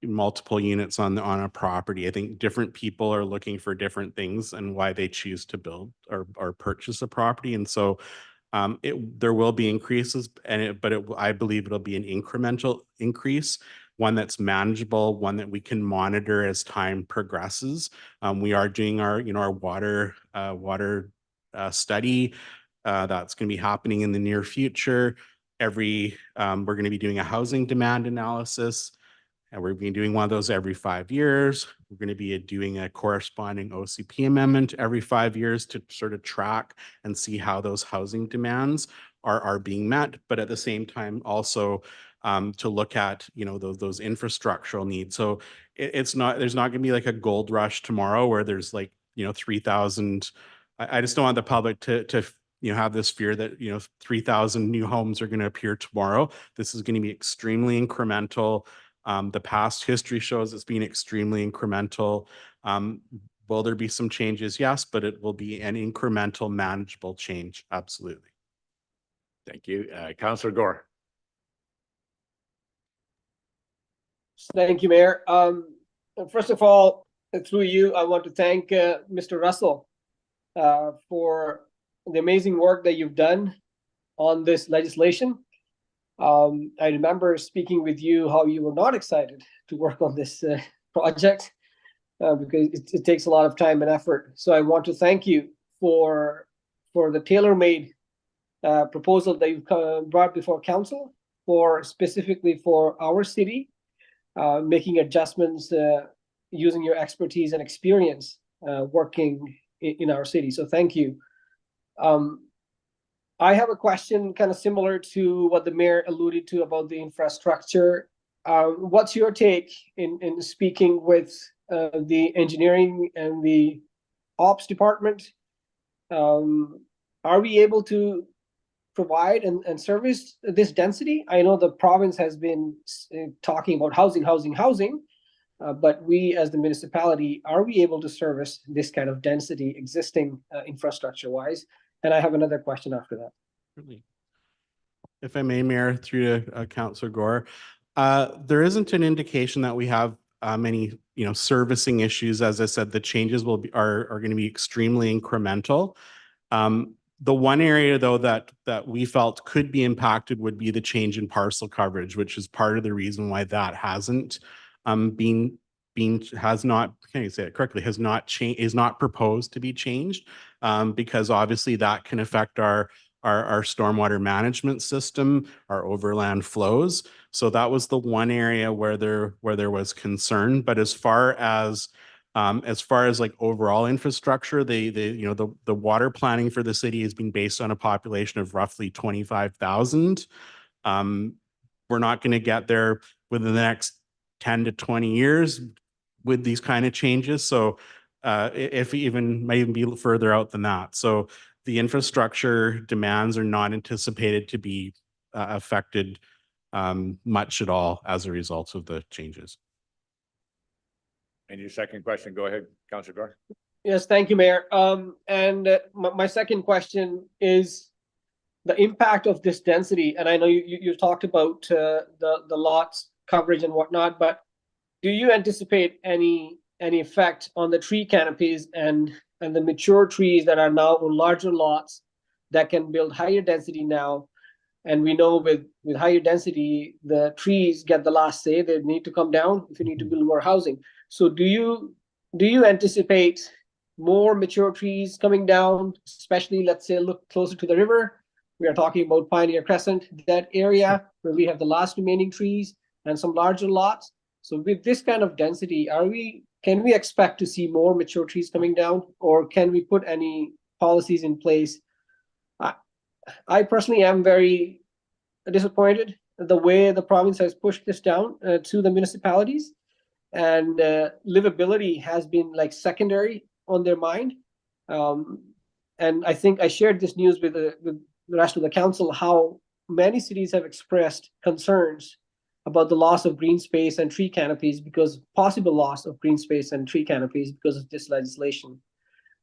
E: multiple units on a property. I think different people are looking for different things and why they choose to build or purchase a property. And so there will be increases, I believe it'll be an incremental increase, one that's manageable, one that we can monitor as time progresses. We are doing our water study that's going to be happening in the near future. We're going to be doing a housing demand analysis, and we're going to be doing one of those every 5 years. We're going to be doing a corresponding OCP amendment every 5 years to sort of track and see how those housing demands are being met, but at the same time also to look at those infrastructural needs. So there's not going to be like a gold rush tomorrow where there's 3,000. I just don't want the public to have this fear that 3,000 new homes are going to appear tomorrow. This is going to be extremely incremental. The past history shows it's been extremely incremental. Will there be some changes? Yes, but it will be an incremental, manageable change. Absolutely.
A: Thank you. Councillor Gaur.
B: Thank you, Mayor. First of all, through you, I want to thank Mr. Russell for the amazing work that you've done on this legislation. I remember speaking with you how you were not excited to work on this project because it takes a lot of time and effort. So I want to thank you for the tailor-made proposal that you've brought before council specifically for our city, making adjustments using your expertise and experience working in our city. So thank you. I have a question kind of similar to what the mayor alluded to about the infrastructure. What's your take in speaking with the engineering and the ops department? Are we able to provide and service this density? I know the province has been talking about housing, but we as the municipality, are we able to service this kind of density existing infrastructure-wise? And I have another question after that.
E: Really? If I may, Mayor, through to Councillor Gaur, there isn't an indication that we have any, servicing issues. As I said, the changes are going to be extremely incremental. The one area though that we felt could be impacted would be the change in parcel coverage, which is part of the reason why that hasn't has not, can you say it correctly, has not changed, is not proposed to be changed, because obviously that can affect our stormwater management system, our overland flows. So that was the one area where there was concern. But as far as like overall infrastructure, the water planning for the city has been based on a population of roughly 25,000. We're not going to get there within the next 10 to 20 years with these kind of changes. So if even might even be further out than that. So the infrastructure demands are not anticipated to be affected much at all as a result of the changes.
A: And your second question, go ahead, Councillor Gaur.
B: Yes, thank you, Mayor. My second question is the impact of this density. And I know you talked about the lots coverage and whatnot, but do you anticipate any effect on the tree canopies and the mature trees that are now on larger lots that can build higher density now? And we know with higher density, the trees get the last say. They need to come down if you need to build more housing. So do you anticipate more mature trees coming down, especially, let's say, look closer to the river? We are talking about Pioneer Crescent, that area where we have the last remaining trees and some larger lots. So with this kind of density, can we expect to see more mature trees coming down, or can we put any policies in place? I personally am very disappointed the way the province has pushed this down to the municipalities, and livability has been like secondary on their mind. And I think I shared this news with the rest of the council, how many cities have expressed concerns about the loss of green space and tree canopies, because possible loss of green space and tree canopies because of this legislation.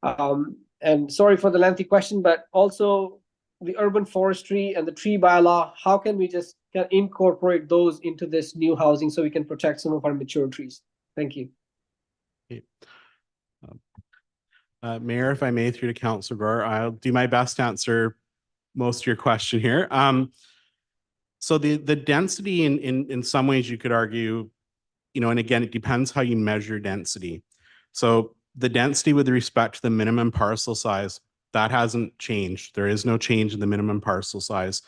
B: And sorry for the lengthy question, but also the urban forestry and the tree bylaw, how can we just incorporate those into this new housing so we can protect some of our mature trees? Thank you.
E: Okay. Mayor, if I may, through to Councillor Gaur, I'll do my best to answer most of your question here. So the density in some ways you could argue, and again, it depends how you measure density. So the density with respect to the minimum parcel size, that hasn't changed. There is no change in the minimum parcel size.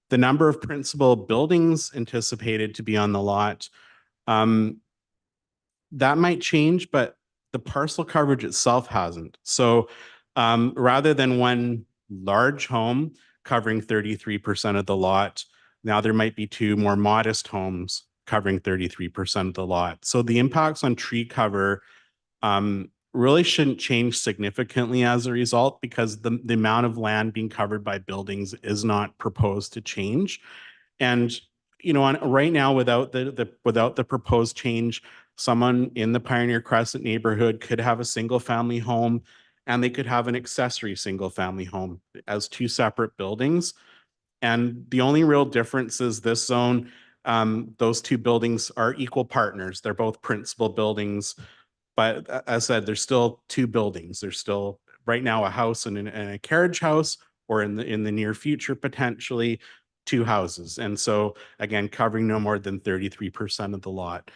E: The number of principal buildings anticipated to be on the lot, that might change, but the parcel coverage itself hasn't. So rather than one large home covering 33% of the lot, now there might be two more modest homes covering 33% of the lot. So the impacts on tree cover really shouldn't change significantly as a result, because the amount of land being covered by buildings is not proposed to change. And right now, without the proposed change, someone in the Pioneer Crescent neighborhood could have a single family home, and they could have an accessory single family home as two separate buildings. And the only real difference is this zone, those two buildings are equal partners. They're both principal buildings, but as I said, there's still two buildings. There's still right now a house and a carriage house, or in the near future, potentially two houses. And so again, covering no more than 33% of the lot.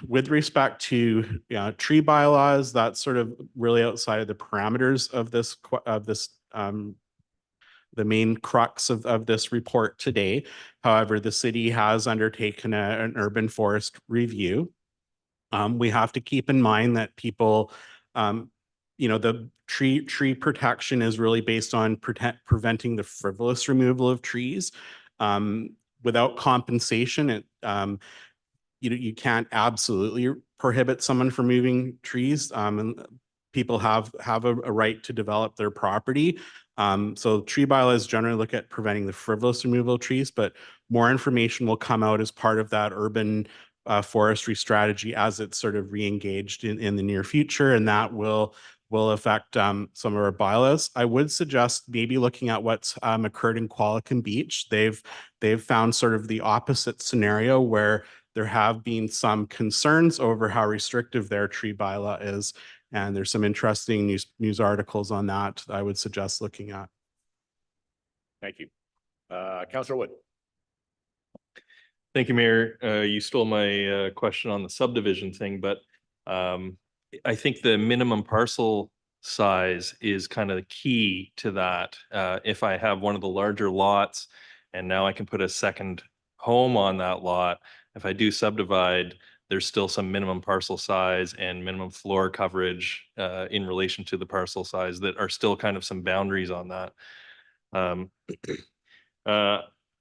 E: With respect to tree bylaws, that's sort of really outside of the parameters of this the main crux of this report today. However, the city has undertaken an urban forest review. We have to keep in mind that people, the tree protection is really based on preventing the frivolous removal of trees. Without compensation, you can't absolutely prohibit someone from moving trees. And people have a right to develop their property. So tree bylaws generally look at preventing the frivolous removal of trees, but more information will come out as part of that urban forestry strategy as it's sort of re-engaged in the near future, and that will affect some of our bylaws. I would suggest maybe looking at what's occurred in Qualicum Beach. They've found sort of the opposite scenario where There have been some concerns over how restrictive their tree bylaw is, and there's some interesting news articles on that I would suggest looking at.
A: Thank you. Councillor Wood.
G: Thank you, Mayor. You stole my question on the subdivision thing, but I think the minimum parcel size is kind of the key to that. If I have one of the larger lots and now I can put a second home on that lot, if I do subdivide, there's still some minimum parcel size and minimum floor coverage in relation to the parcel size that are still kind of some boundaries on that.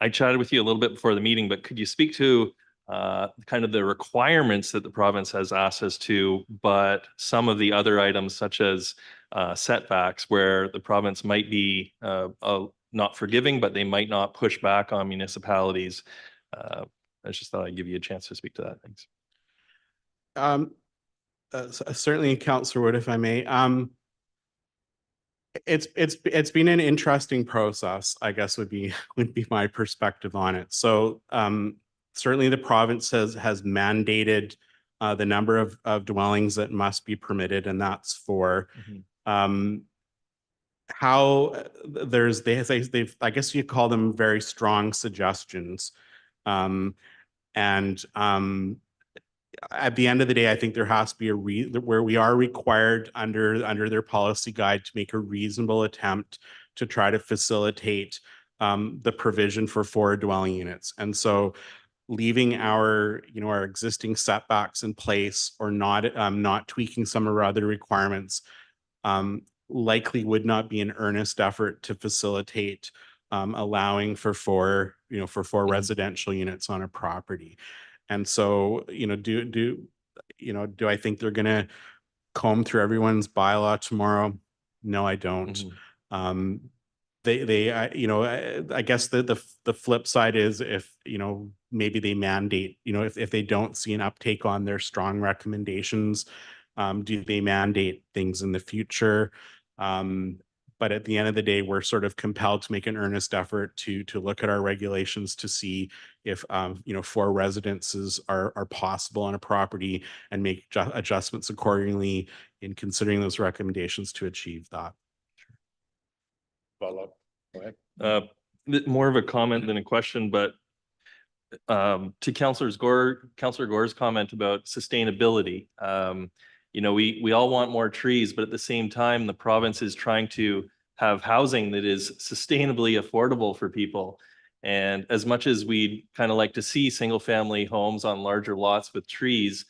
G: I chatted with you a little bit before the meeting, but could you speak to kind of the requirements that the province has asked us to, but some of the other items such as setbacks where the province might be not forgiving, but they might not push back on municipalities. I just thought I'd give you a chance to speak to that. Thanks.
E: Certainly, Councillor Wood, if I may. It's been an interesting process, I guess would be my perspective on it. So certainly the province has mandated the number of dwellings that must be permitted, and that's for how they've I guess you call them very strong suggestions. At the end of the day, I think there has to be where we are required under their policy guide to make a reasonable attempt to try to facilitate the provision for 4 dwelling units. And so leaving our existing setbacks in place or not tweaking some of our other requirements likely would not be an earnest effort to facilitate allowing for 4 residential units on a property. And so, do I think they're going to comb through everyone's bylaw tomorrow? No, I don't. I guess the flip side is if, maybe they mandate, if they don't see an uptake on their strong recommendations, do they mandate things in the future? But at the end of the day, we're sort of compelled to make an earnest effort to look at our regulations to see if 4 residences are possible on a property and make adjustments accordingly in considering those recommendations to achieve that.
A: Follow up. Go ahead.
G: More of a comment than a question, but to Councillor Gaur's comment about sustainability. We all want more trees, but at the same time, the province is trying to have housing that is sustainably affordable for people. And as much as we'd kind of like to see single family homes on larger lots with trees,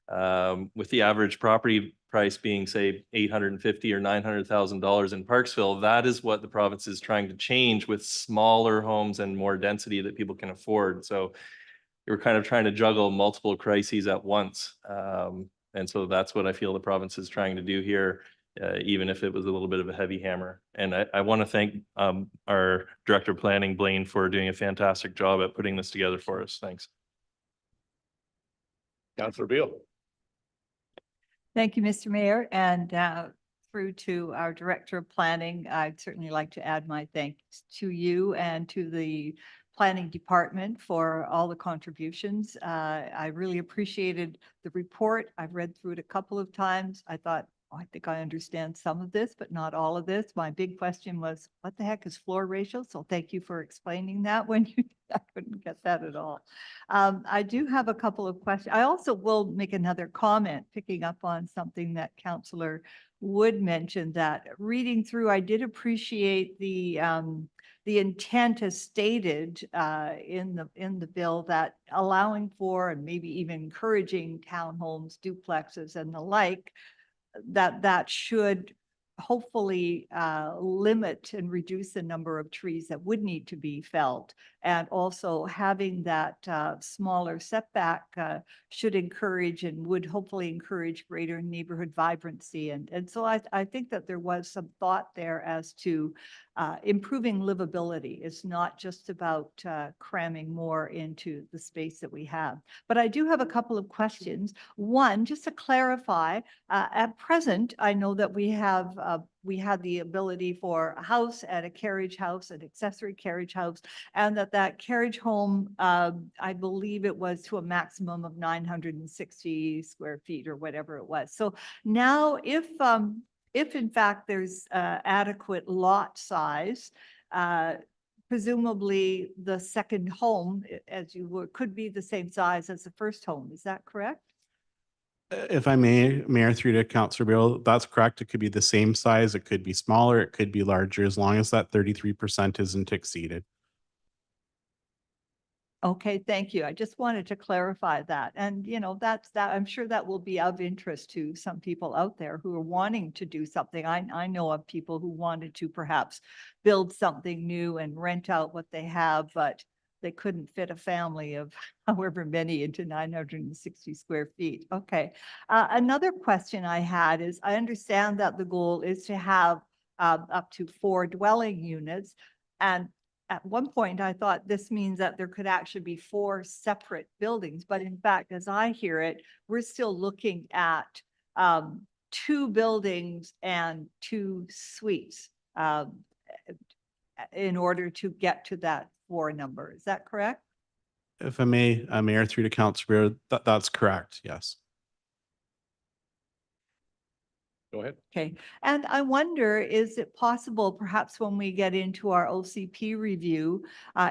G: with the average property price being say $850,000 or $900,000 in Parksville, that is what the province is trying to change with smaller homes and more density that people can afford. So we're kind of trying to juggle multiple crises at once. And so that's what I feel the province is trying to do here, even if it was a little bit of a heavy hammer. And I want to thank our Director of Planning, Blaine, for doing a fantastic job at putting this together for us. Thanks.
A: Councillor Beil.
H: Thank you, Mr. Mayor. And through to our Director of Planning, I'd certainly like to add my thanks to you and to the Planning Department for all the contributions. I really appreciated the report. I've read through it a couple of times. I thought, I think I understand some of this, but not all of this. My big question was, what the heck is floor ratio? So thank you for explaining that when I couldn't get that at all. I do have a couple of questions. I also will make another comment, picking up on something that Councillor Wood mentioned, that reading through, I did appreciate the intent as stated in the bill, that allowing for and maybe even encouraging townhomes, duplexes and the like, that should hopefully limit and reduce the number of trees that would need to be felled. And also having that smaller setback should encourage and would hopefully encourage greater neighborhood vibrancy. And so I think that there was some thought there as to improving livability. It's not just about cramming more into the space that we have. But I do have a couple of questions. One, just to clarify, at present, I know that we have we had the ability for a house and a carriage house, an accessory carriage house, and that carriage home, I believe it was to a maximum of 960 square feet or whatever it was. So now if in fact there's adequate lot size, presumably the second home, as you were, could be the same size as the first home. Is that correct?
E: If I may, Mayor, through to Councillor Beil, that's correct. It could be the same size, it could be smaller, it could be larger, as long as that 33% isn't exceeded.
H: Okay, thank you. I just wanted to clarify that. And, you know, that's that, I'm sure that will be of interest to some people out there who are wanting to do something. I know of people who wanted to perhaps build something new and rent out what they have, but they couldn't fit a family of however many into 960 square feet. Okay. Another question I had is, I understand that the goal is to have up to 4 dwelling units. And at one point, I thought this means that there could actually be 4 separate buildings. But in fact, as I hear it, we're still looking at 2 buildings and 2 suites in order to get to that 4 number. Is that correct?
E: If I may, Mayor, through to Councillor Beil, that's correct, yes.
A: Go ahead.
H: Okay, and I wonder, is it possible, perhaps when we get into our OCP review,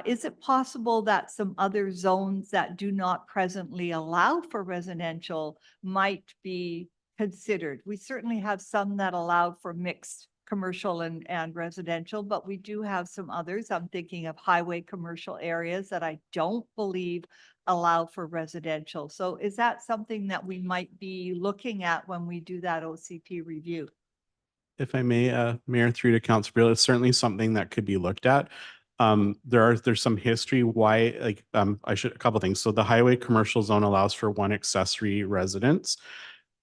H: is it possible that some other zones that do not presently allow for residential might be considered? We certainly have some that allow for mixed commercial and residential, but we do have some others. I'm thinking of highway commercial areas that I don't believe allow for residential. So is that something that we might be looking at when we do that OCP review?
E: If I may, Mayor, through to Councillor Beil, it's certainly something that could be looked at. There's some history why, like, a couple things. So the highway commercial zone allows for 1 accessory residence.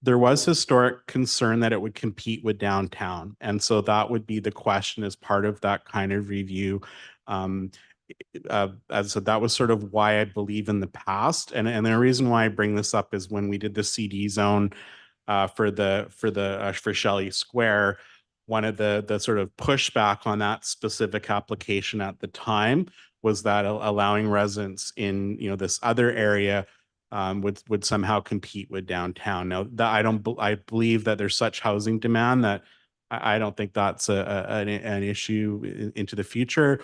E: There was historic concern that it would compete with downtown. And so that would be the question as part of that kind of review. As so that was sort of why I believe in the past. And the reason why I bring this up is when we did the CD zone for Shelley Square, one of the sort of pushback on that specific application at the time was that allowing residents in, you know, this other area would somehow compete with downtown. Now, I believe that there's such housing demand that I don't think that's an issue into the future.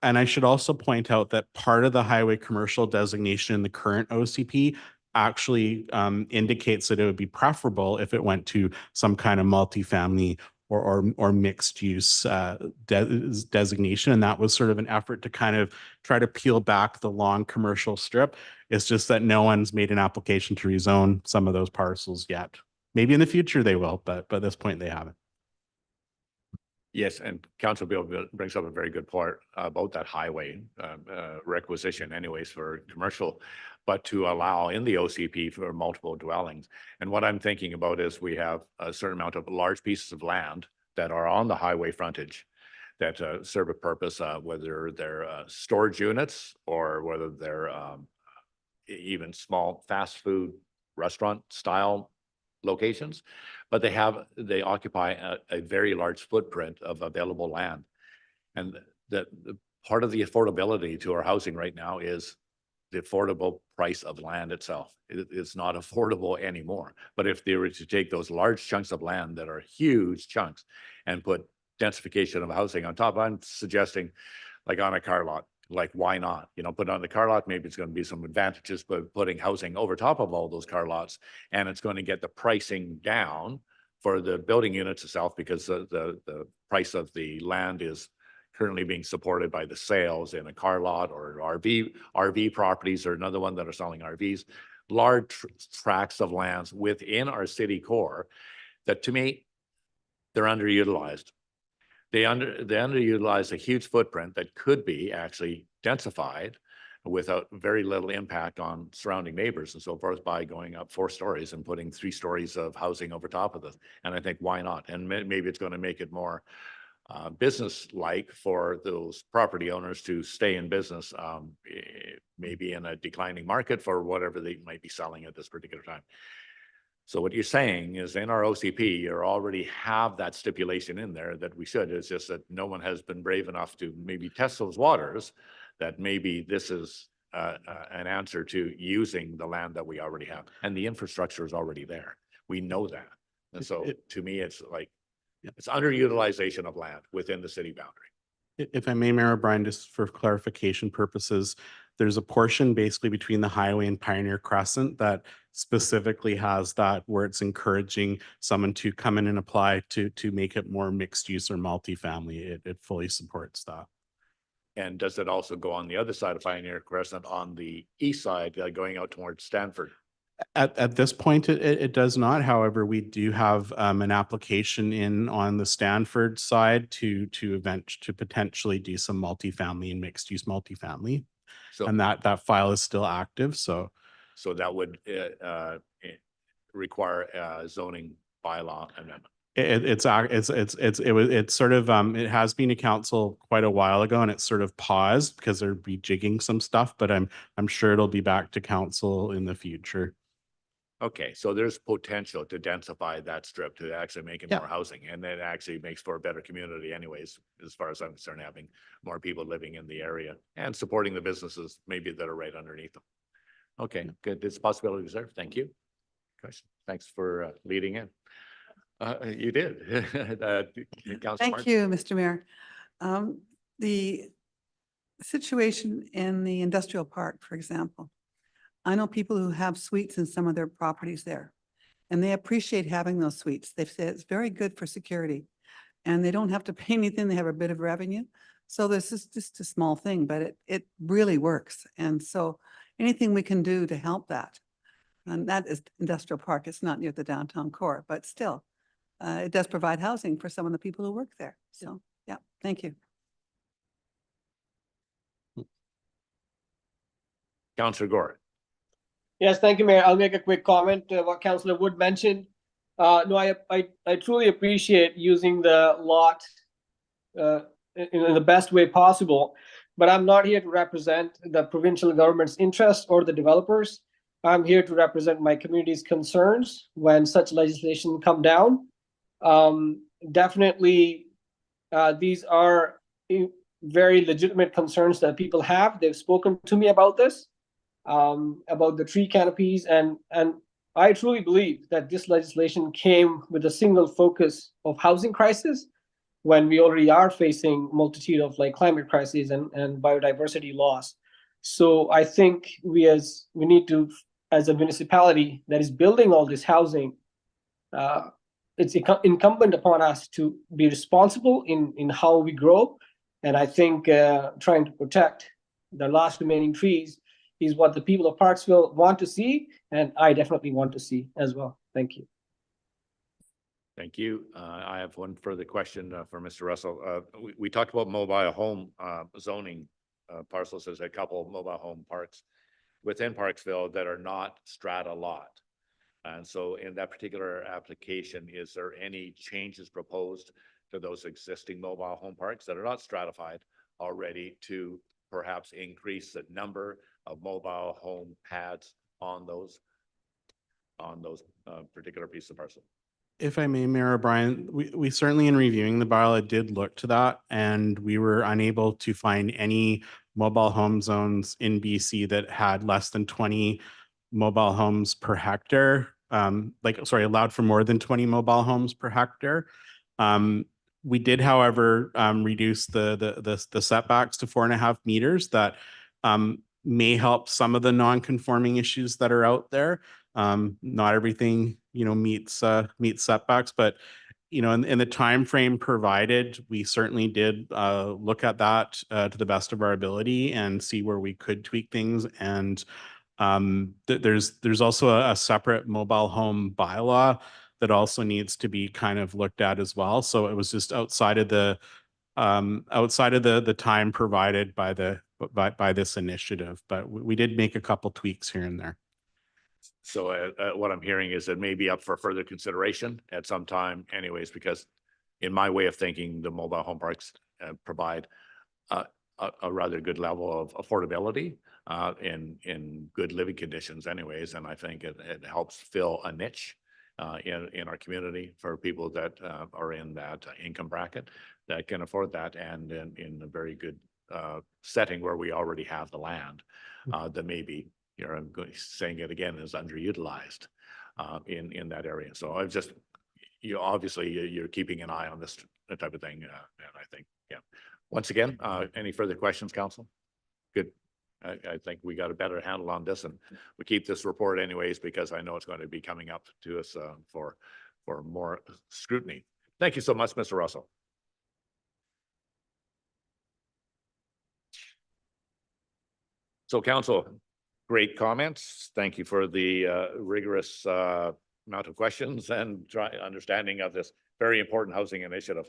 E: And I should also point out that part of the highway commercial designation in the current OCP actually indicates that it would be preferable if it went to some kind of multifamily or mixed use designation. And that was sort of an effort to kind of try to peel back the long commercial strip. It's just that no one's made an application to rezone some of those parcels yet. Maybe in the future they will, but at this point they haven't.
A: Yes, and Councillor Beil brings up a very good part about that highway requisition anyways for commercial, but to allow in the OCP for multiple dwellings. And what I'm thinking about is we have a certain amount of large pieces of land that are on the highway frontage that serve a purpose, whether they're storage units or whether they're even small fast food restaurant style locations, but they occupy a very large footprint of available land. And the part of the affordability to our housing right now is the affordable price of land itself. It's not affordable anymore. But if they were to take those large chunks of land that are huge chunks and put densification of housing on top, I'm suggesting like on a car lot, like why not? You know, put on the car lot, maybe it's going to be some advantages, but putting housing over top of all those car lots, and it's going to get the pricing down for the building units itself, because the price of the land is currently being supported by the sales in a car lot or RV properties, or another one that are selling RVs, large tracts of lands within our city core that, to me, they're underutilized. They underutilize a huge footprint that could be actually densified without very little impact on surrounding neighbors and so forth by going up 4 stories and putting 3 stories of housing over top of this. And I think, why not? And maybe it's going to make it more business-like for those property owners to stay in business, maybe in a declining market for whatever they might be selling at this particular time. So what you're saying is in our OCP, you already have that stipulation in there that we should. It's just that no one has been brave enough to maybe test those waters, that maybe this is an answer to using the land that we already have. And the infrastructure is already there. We know that. And so to me, it's like, it's underutilization of land within the city boundary.
E: If I may, Mayor O'Brien, just for clarification purposes, there's a portion basically between the highway and Pioneer Crescent that specifically has that where it's encouraging someone to come in and apply to make it more mixed use or multifamily. It fully supports that.
A: And does it also go on the other side of Pioneer Crescent on the east side, going out towards Stanford?
E: At this point, it does not. However, we do have an application in on the Stanford side to potentially do some multifamily and mixed use multifamily.
A: So,
E: And that file is still active. So
A: so that would require a zoning bylaw amendment.
E: it's sort of it has been to council quite a while ago, and it's sort of paused because they're rejigging some stuff, but I'm sure it'll be back to council in the future.
A: Okay, so there's potential to densify that strip to actually make it
E: Yeah.
A: more housing, and that actually makes for a better community anyways, as far as I'm concerned, having more people living in the area and supporting the businesses maybe that are right underneath them. Okay, good. It's a possibility there. Thank you. Question. Thanks for leading in. You did. Councillor
D: Thank
A: Martin.
D: you, Mr. Mayor. The situation in the industrial park, for example, I know people who have suites in some of their properties there, and they appreciate having those suites. They've said it's very good for security, and they don't have to pay anything. They have a bit of revenue. So this is just a small thing, but it really works. And so anything we can do to help that, and that is industrial park. It's not near the downtown core, but still, it does provide housing for some of the people who work there. So, yeah, thank you.
A: Councillor Gaur.
B: Yes, thank you, Mayor. I'll make a quick comment what Councillor Wood mentioned. No, I truly appreciate using the lot in the best way possible, but I'm not here to represent the provincial government's interests or the developers. I'm here to represent my community's concerns when such legislation come down. Definitely, these are very legitimate concerns that people have. They've spoken to me about this. About the tree canopies, and I truly believe that this legislation came with a single focus of housing crisis when we already are facing multitude of like climate crises and biodiversity loss. So I think we need to, as a municipality that is building all this housing, it's incumbent upon us to be responsible in how we grow. And I think trying to protect the last remaining trees is what the people of Parksville want to see, and I definitely want to see as well. Thank you.
A: Thank you. I have one further question for Mr. Russell. We talked about mobile home zoning. Parcel says a couple of mobile home parks within Parksville that are not strata lot. And so in that particular application, is there any changes proposed to those existing mobile home parks that are not stratified already to perhaps increase the number of mobile home pads on those particular pieces of parcel?
E: If I may, Mayor O'Brien, we certainly in reviewing the bylaw did look to that, and we were unable to find any mobile home zones in BC that had less than 20 mobile homes per hectare. Allowed for more than 20 mobile homes per hectare. We did, however, reduce the setbacks to 4.5 meters. That may help some of the non-conforming issues that are out there. Not everything, meets setbacks, but in the time frame provided, we certainly did look at that to the best of our ability and see where we could tweak things. And there's also a separate mobile home bylaw that also needs to be kind of looked at as well. So it was just outside of the time provided by this initiative, but we did make a couple tweaks here and there.
A: So what I'm hearing is it may be up for further consideration at some time anyways, because in my way of thinking, the mobile home parks provide a rather good level of affordability in good living conditions anyways. And I think it helps fill a niche in our community for people that are in that income bracket that can afford that, and in a very good setting where we already have the land that maybe, I'm saying it again, is underutilized in that area. So I've just, obviously you're keeping an eye on this type of thing, and I think, yeah. Once again, any further questions, council? Good. I think we got a better handle on this, and we keep this report anyways, because I know it's going to be coming up to us for more scrutiny. Thank you so much, Mr. Russell. So council, great comments. Thank you for the rigorous amount of questions and understanding of this very important housing initiative.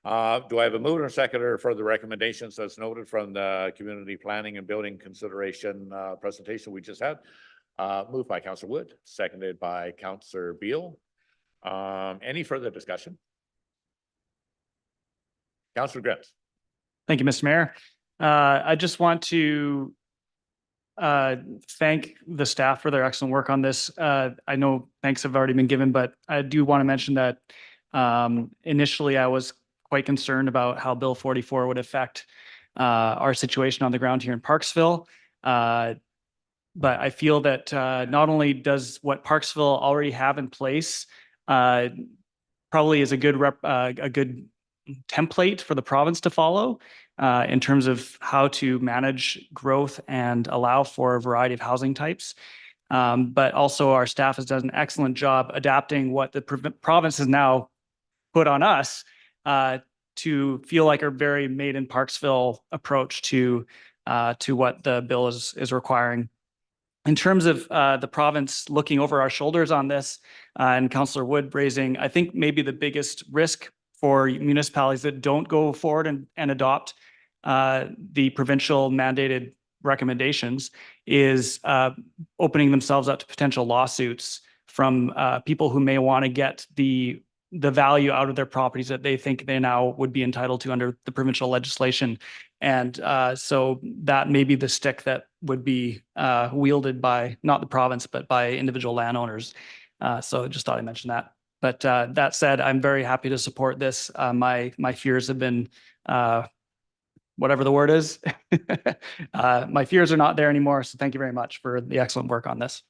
A: Do I have a mover and seconder for the recommendations as noted from the community planning and building consideration presentation we just had? Moved by Councillor Wood, seconded by Councillor Beil. Any further discussion? Councillor Grant.
F: Thank you, Mr. Mayor. I just want to thank the staff for their excellent work on this. I know thanks have already been given, but I do want to mention that initially I was quite concerned about how Bill 44 would affect our situation on the ground here in Parksville. But I feel that not only does what Parksville already have in place probably is a good template for the province to follow in terms of how to manage growth and allow for a variety of housing types. But also our staff has done an excellent job adapting what the province has now put on us to feel like a very made in Parksville approach to what the bill is requiring. In terms of the province looking over our shoulders on this, and Councillor Wood raising, I think maybe the biggest risk for municipalities that don't go forward and adopt the provincial mandated recommendations is opening themselves up to potential lawsuits from people who may want to get the value out of their properties that they think they now would be entitled to under the provincial legislation. And so that may be the stick that would be wielded by not the province, but by individual landowners. So just thought I'd mention that. But that said, I'm very happy to support this. My fears have been, whatever the word is, my fears are not there anymore. So thank you very much for the excellent work on this.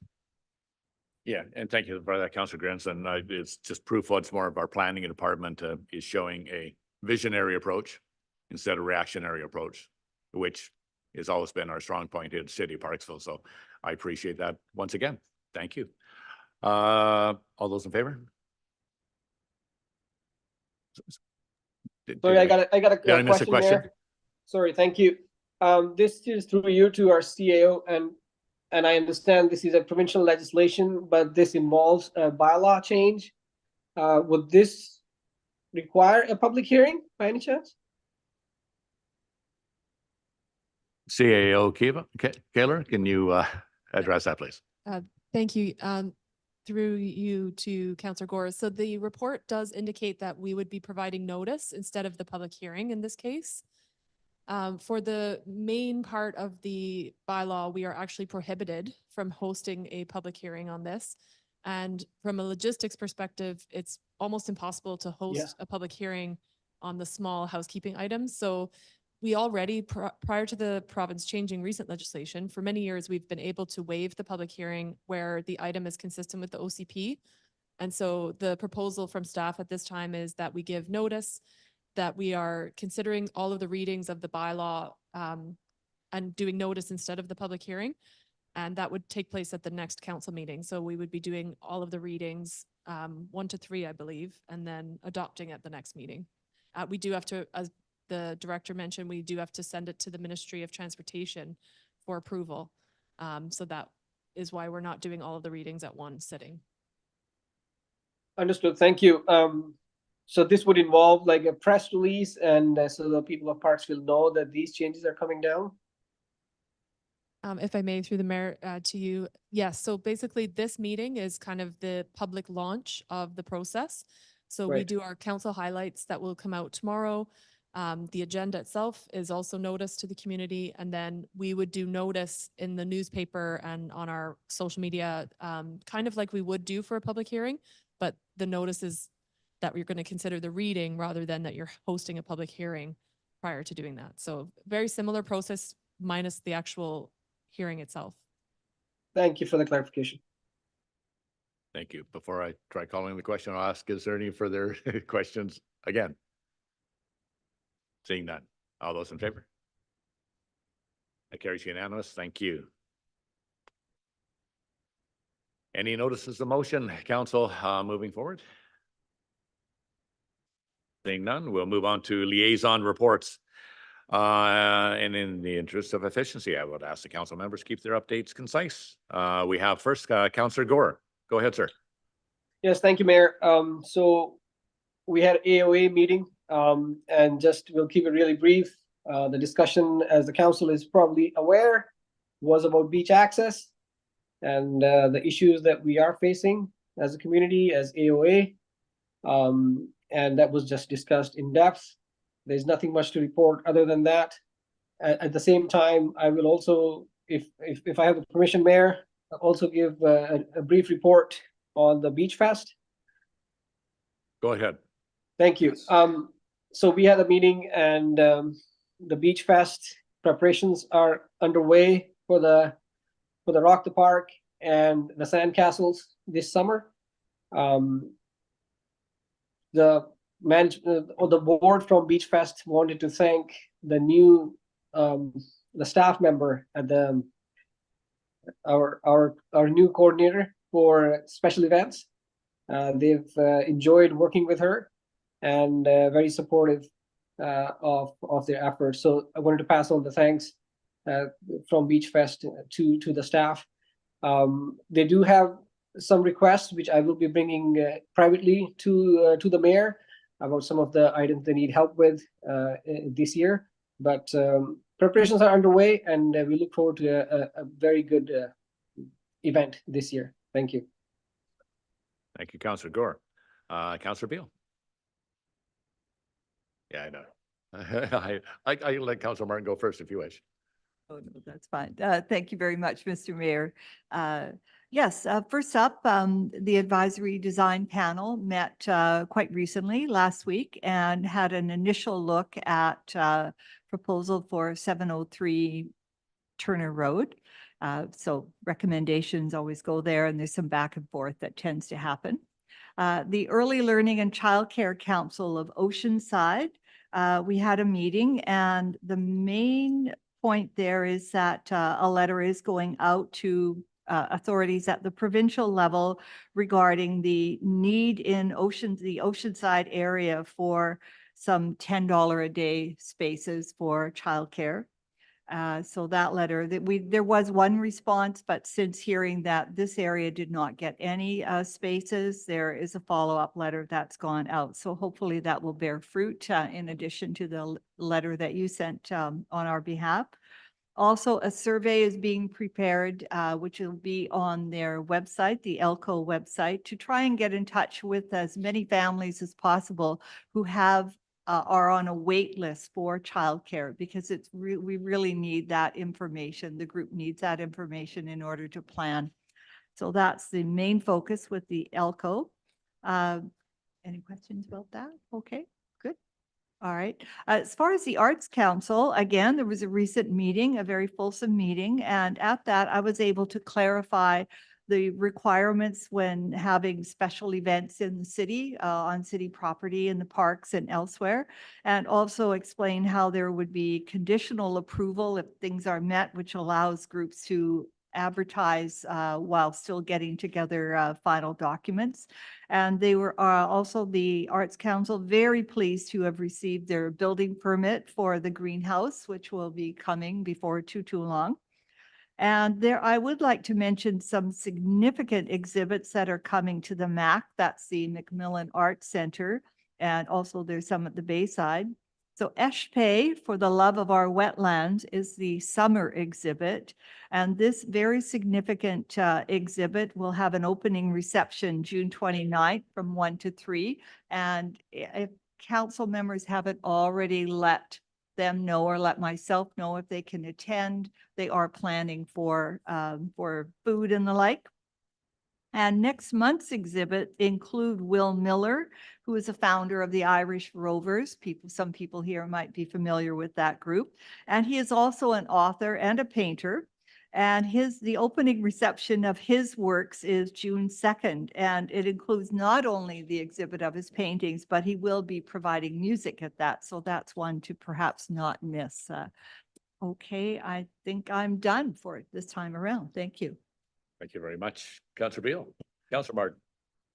A: Yeah, and thank you for that, Councillor Grenson. It's just proof once more of our planning department is showing a visionary approach instead of reactionary approach, which has always been our strong point here in the city of Parksville. So I appreciate that once again. Thank you. All those in favor?
B: Sorry, I got a
A: Did I miss a
B: question
A: question?
B: there. Sorry, thank you. This is through you to our CAO, and I understand this is a provincial legislation, but this involves a bylaw change. Would this require a public hearing by any chance?
A: CAO Kaler, can you address that, please?
C: Thank you. Through you to Councillor Gaur. So the report does indicate that we would be providing notice instead of the public hearing in this case. For the main part of the bylaw, we are actually prohibited from hosting a public hearing on this. And from a logistics perspective, it's almost impossible to host a public hearing on the small housekeeping items. So we already, prior to the province changing recent legislation, for many years, we've been able to waive the public hearing where the item is consistent with the OCP. And so the proposal from staff at this time is that we give notice that we are considering all of the readings of the bylaw and doing notice instead of the public hearing. And that would take place at the next council meeting. So we would be doing all of the readings, 1 to 3, I believe, and then adopting at the next meeting. We do have to, as the director mentioned, we do have to send it to the Ministry of Transportation for approval. So that is why we're not doing all of the readings at one sitting.
B: Understood. Thank you. So this would involve like a press release, and so the people of Parksville know that these changes are coming down.
C: If I may, through the mayor to you. Yes. So basically this meeting is kind of the public launch of the process. So we do our council highlights that will come out tomorrow. The agenda itself is also noticed to the community, and then we would do notice in the newspaper and on our social media, kind of like we would do for a public hearing, but the notice is that you're going to consider the reading rather than that you're hosting a public hearing prior to doing that. So very similar process minus the actual hearing itself.
B: Thank you for the clarification.
A: Thank you. Before I try calling the question, I'll ask, is there any further questions again? Seeing none. All those in favor? That carries unanimous. Thank you. Any notices of motion, council, moving forward? Seeing none, we'll move on to liaison reports. And in the interest of efficiency, I would ask the council members keep their updates concise. We have first, Councillor Gaur. Go ahead, sir.
B: Yes, thank you, Mayor. So we had AOA meeting, and just we'll keep it really brief. The discussion, as the council is probably aware, was about beach access and the issues that we are facing as a community, as AOA. And that was just discussed in depth. There's nothing much to report other than that. At the same time, I will also, if I have the permission, Mayor, also give a brief report on the Beach Fest.
A: Go ahead.
B: Thank you. So we had a meeting, and the Beach Fest preparations are underway for the Rock the Park and the Sandcastles this summer. The management or the board from Beach Fest wanted to thank the new the staff member at the our new coordinator for special events. They've enjoyed working with her and very supportive of their efforts. So I wanted to pass on the thanks from Beach Fest to the staff. They do have some requests which I will be bringing privately to the mayor about some of the items they need help with this year. But preparations are underway, and we look forward to a very good event this year. Thank you.
A: Thank you, Councillor Gaur. Councillor Beil. Yeah, I know. I let Councillor Martin go first if you wish.
H: Oh, no, that's fine. Thank you very much, Mr. Mayor. Yes, first up, the advisory design panel met quite recently, last week, and had an initial look at proposal for 703 Turner Road. So recommendations always go there, and there's some back and forth that tends to happen. The Early Learning and Childcare Council of Oceanside, we had a meeting, and the main point there is that a letter is going out to authorities at the provincial level regarding the need in the Oceanside area for some $10 a day spaces for childcare. So that letter there was one response, but since hearing that this area did not get any spaces, there is a follow-up letter that's gone out. So hopefully that will bear fruit in addition to the letter that you sent on our behalf. Also, a survey is being prepared, which will be on their website, the ELCO website, to try and get in touch with as many families as possible who are on a wait list for childcare, because we really need that information. The group needs that information in order to plan. So that's the main focus with the ELCO. Any questions about that? Okay, good. All right. As far as the Arts Council, again, there was a recent meeting, a very fulsome meeting, and at that I was able to clarify the requirements when having special events in the city, on city property, in the parks and elsewhere, and also explain how there would be conditional approval if things are met, which allows groups to advertise while still getting together final documents. And they were also, the Arts Council, very pleased to have received their building permit for the greenhouse, which will be coming before too long. And there, I would like to mention some significant exhibits that are coming to the MAC. That's the Macmillan Arts Center, and also there's some at the Bayside. So Eshpe, For the Love of Our Wetlands, is the summer exhibit. And this very significant exhibit will have an opening reception June 29th from 1 to 3. And if council members haven't already let them know or let myself know if they can attend, they are planning for food and the like. And next month's exhibit include Will Miller, who is a founder of the Irish Rovers. Some people here might be familiar with that group. And he is also an author and a painter. And the opening reception of his works is June 2nd. And it includes not only the exhibit of his paintings, but he will be providing music at that. So that's one to perhaps not miss. Okay, I think I'm done for this time around. Thank you.
A: Thank you very much, Councillor Beil. Councillor Martin.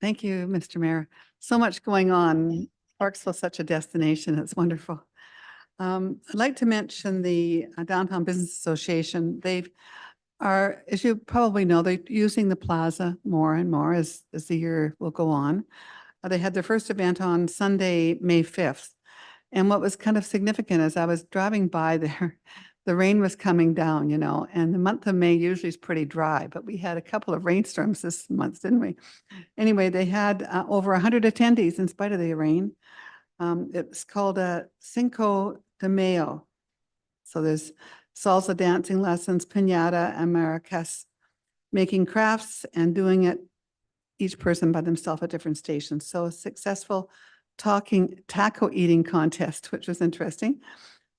D: Thank you, Mr. Mayor. So much going on. Parksville is such a destination. It's wonderful. I'd like to mention the Downtown Business Association. As you probably know, they're using the plaza more and more as the year will go on. They had their first event on Sunday, May 5th. And what was kind of significant is I was driving by there, the rain was coming down, you know, and the month of May usually is pretty dry, but we had a couple of rainstorms this month, didn't we? Anyway, they had over 100 attendees in spite of the rain. It's called a Cinco de Mayo. So there's salsa dancing lessons, piñata and maracas, making crafts and doing it each person by themselves at different stations. So a successful taco eating contest, which was interesting.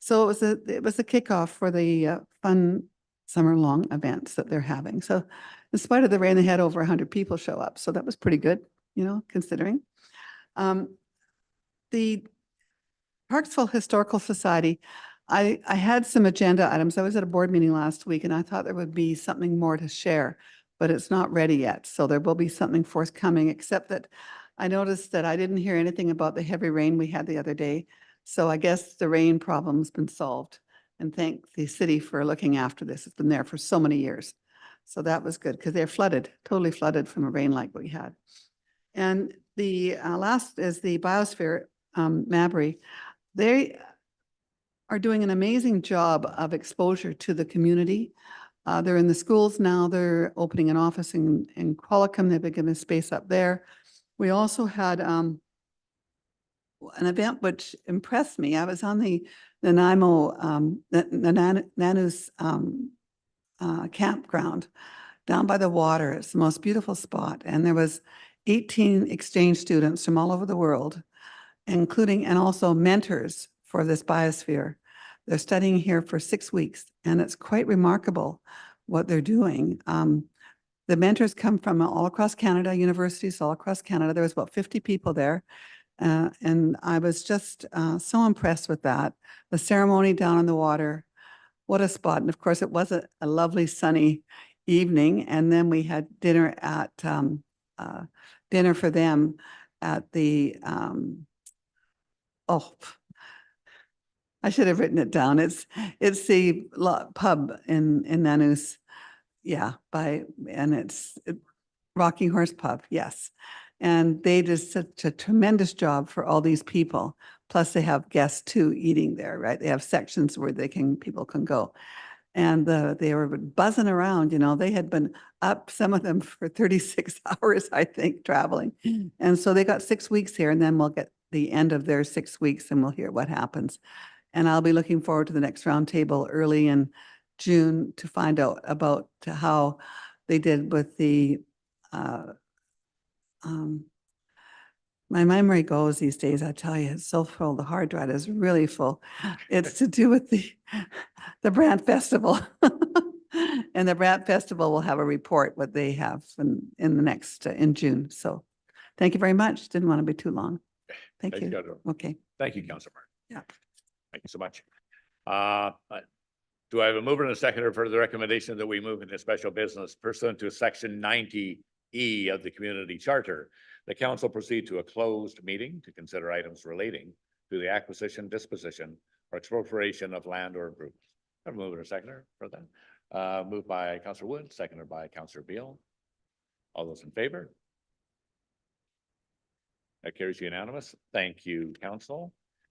D: So it was a kickoff for the fun summer long events that they're having. So in spite of the rain, they had over 100 people show up. So that was pretty good, you know, considering. The Parksville Historical Society, I had some agenda items. I was at a board meeting last week and I thought there would be something more to share, but it's not ready yet. So there will be something forthcoming, except that I noticed that I didn't hear anything about the heavy rain we had the other day. So I guess the rain problem's been solved, and thank the city for looking after this. It's been there for so many years. So that was good because they're flooded, totally flooded from a rain like we had. And the last is the Biosphere, Mabry. They are doing an amazing job of exposure to the community. They're in the schools now. They're opening an office in Qualicum. They've been given space up there. We also had an event which impressed me. I was on the Nanaimo, Nanu's campground down by the water. It's the most beautiful spot. And there was 18 exchange students from all over the world, including and also mentors for this biosphere. They're studying here for 6 weeks, and it's quite remarkable what they're doing. The mentors come from all across Canada, universities all across Canada. There was about 50 people there. And I was just so impressed with that. The ceremony down on the water, what a spot. And of course, it was a lovely sunny evening. And then we had dinner at dinner for them at the, I should have written it down. It's the pub in Nanu's. Yeah, and it's Rocking Horse Pub, yes. And they did such a tremendous job for all these people. Plus they have guests too eating there, right? They have sections where people can go. And they were buzzing around, you know, they had been up, some of them for 36 hours, I think, traveling. And so they got 6 weeks here, and then we'll get the end of their 6 weeks and we'll hear what happens. And I'll be looking forward to the next roundtable early in June to find out about how they did with the my memory goes these days, I tell you, it's so full. The hard drive is really full. It's to do with the Brant Festival. And the Brant Festival will have a report what they have in June. So thank you very much. Didn't want to be too long. Thank you. Okay.
A: Thank you, Councillor Martin.
D: Yeah.
A: Thank you so much. Do I have a mover and a seconder for the recommendation that we move into special business pursuant to Section 90E of the Community Charter? The council proceed to a closed meeting to consider items relating to the acquisition, disposition, or expropriation of land or improvements. I have a mover and a seconder for that. Moved by Councillor Wood, seconded by Councillor Beil. All those in favor? That carries unanimous. Thank you, council.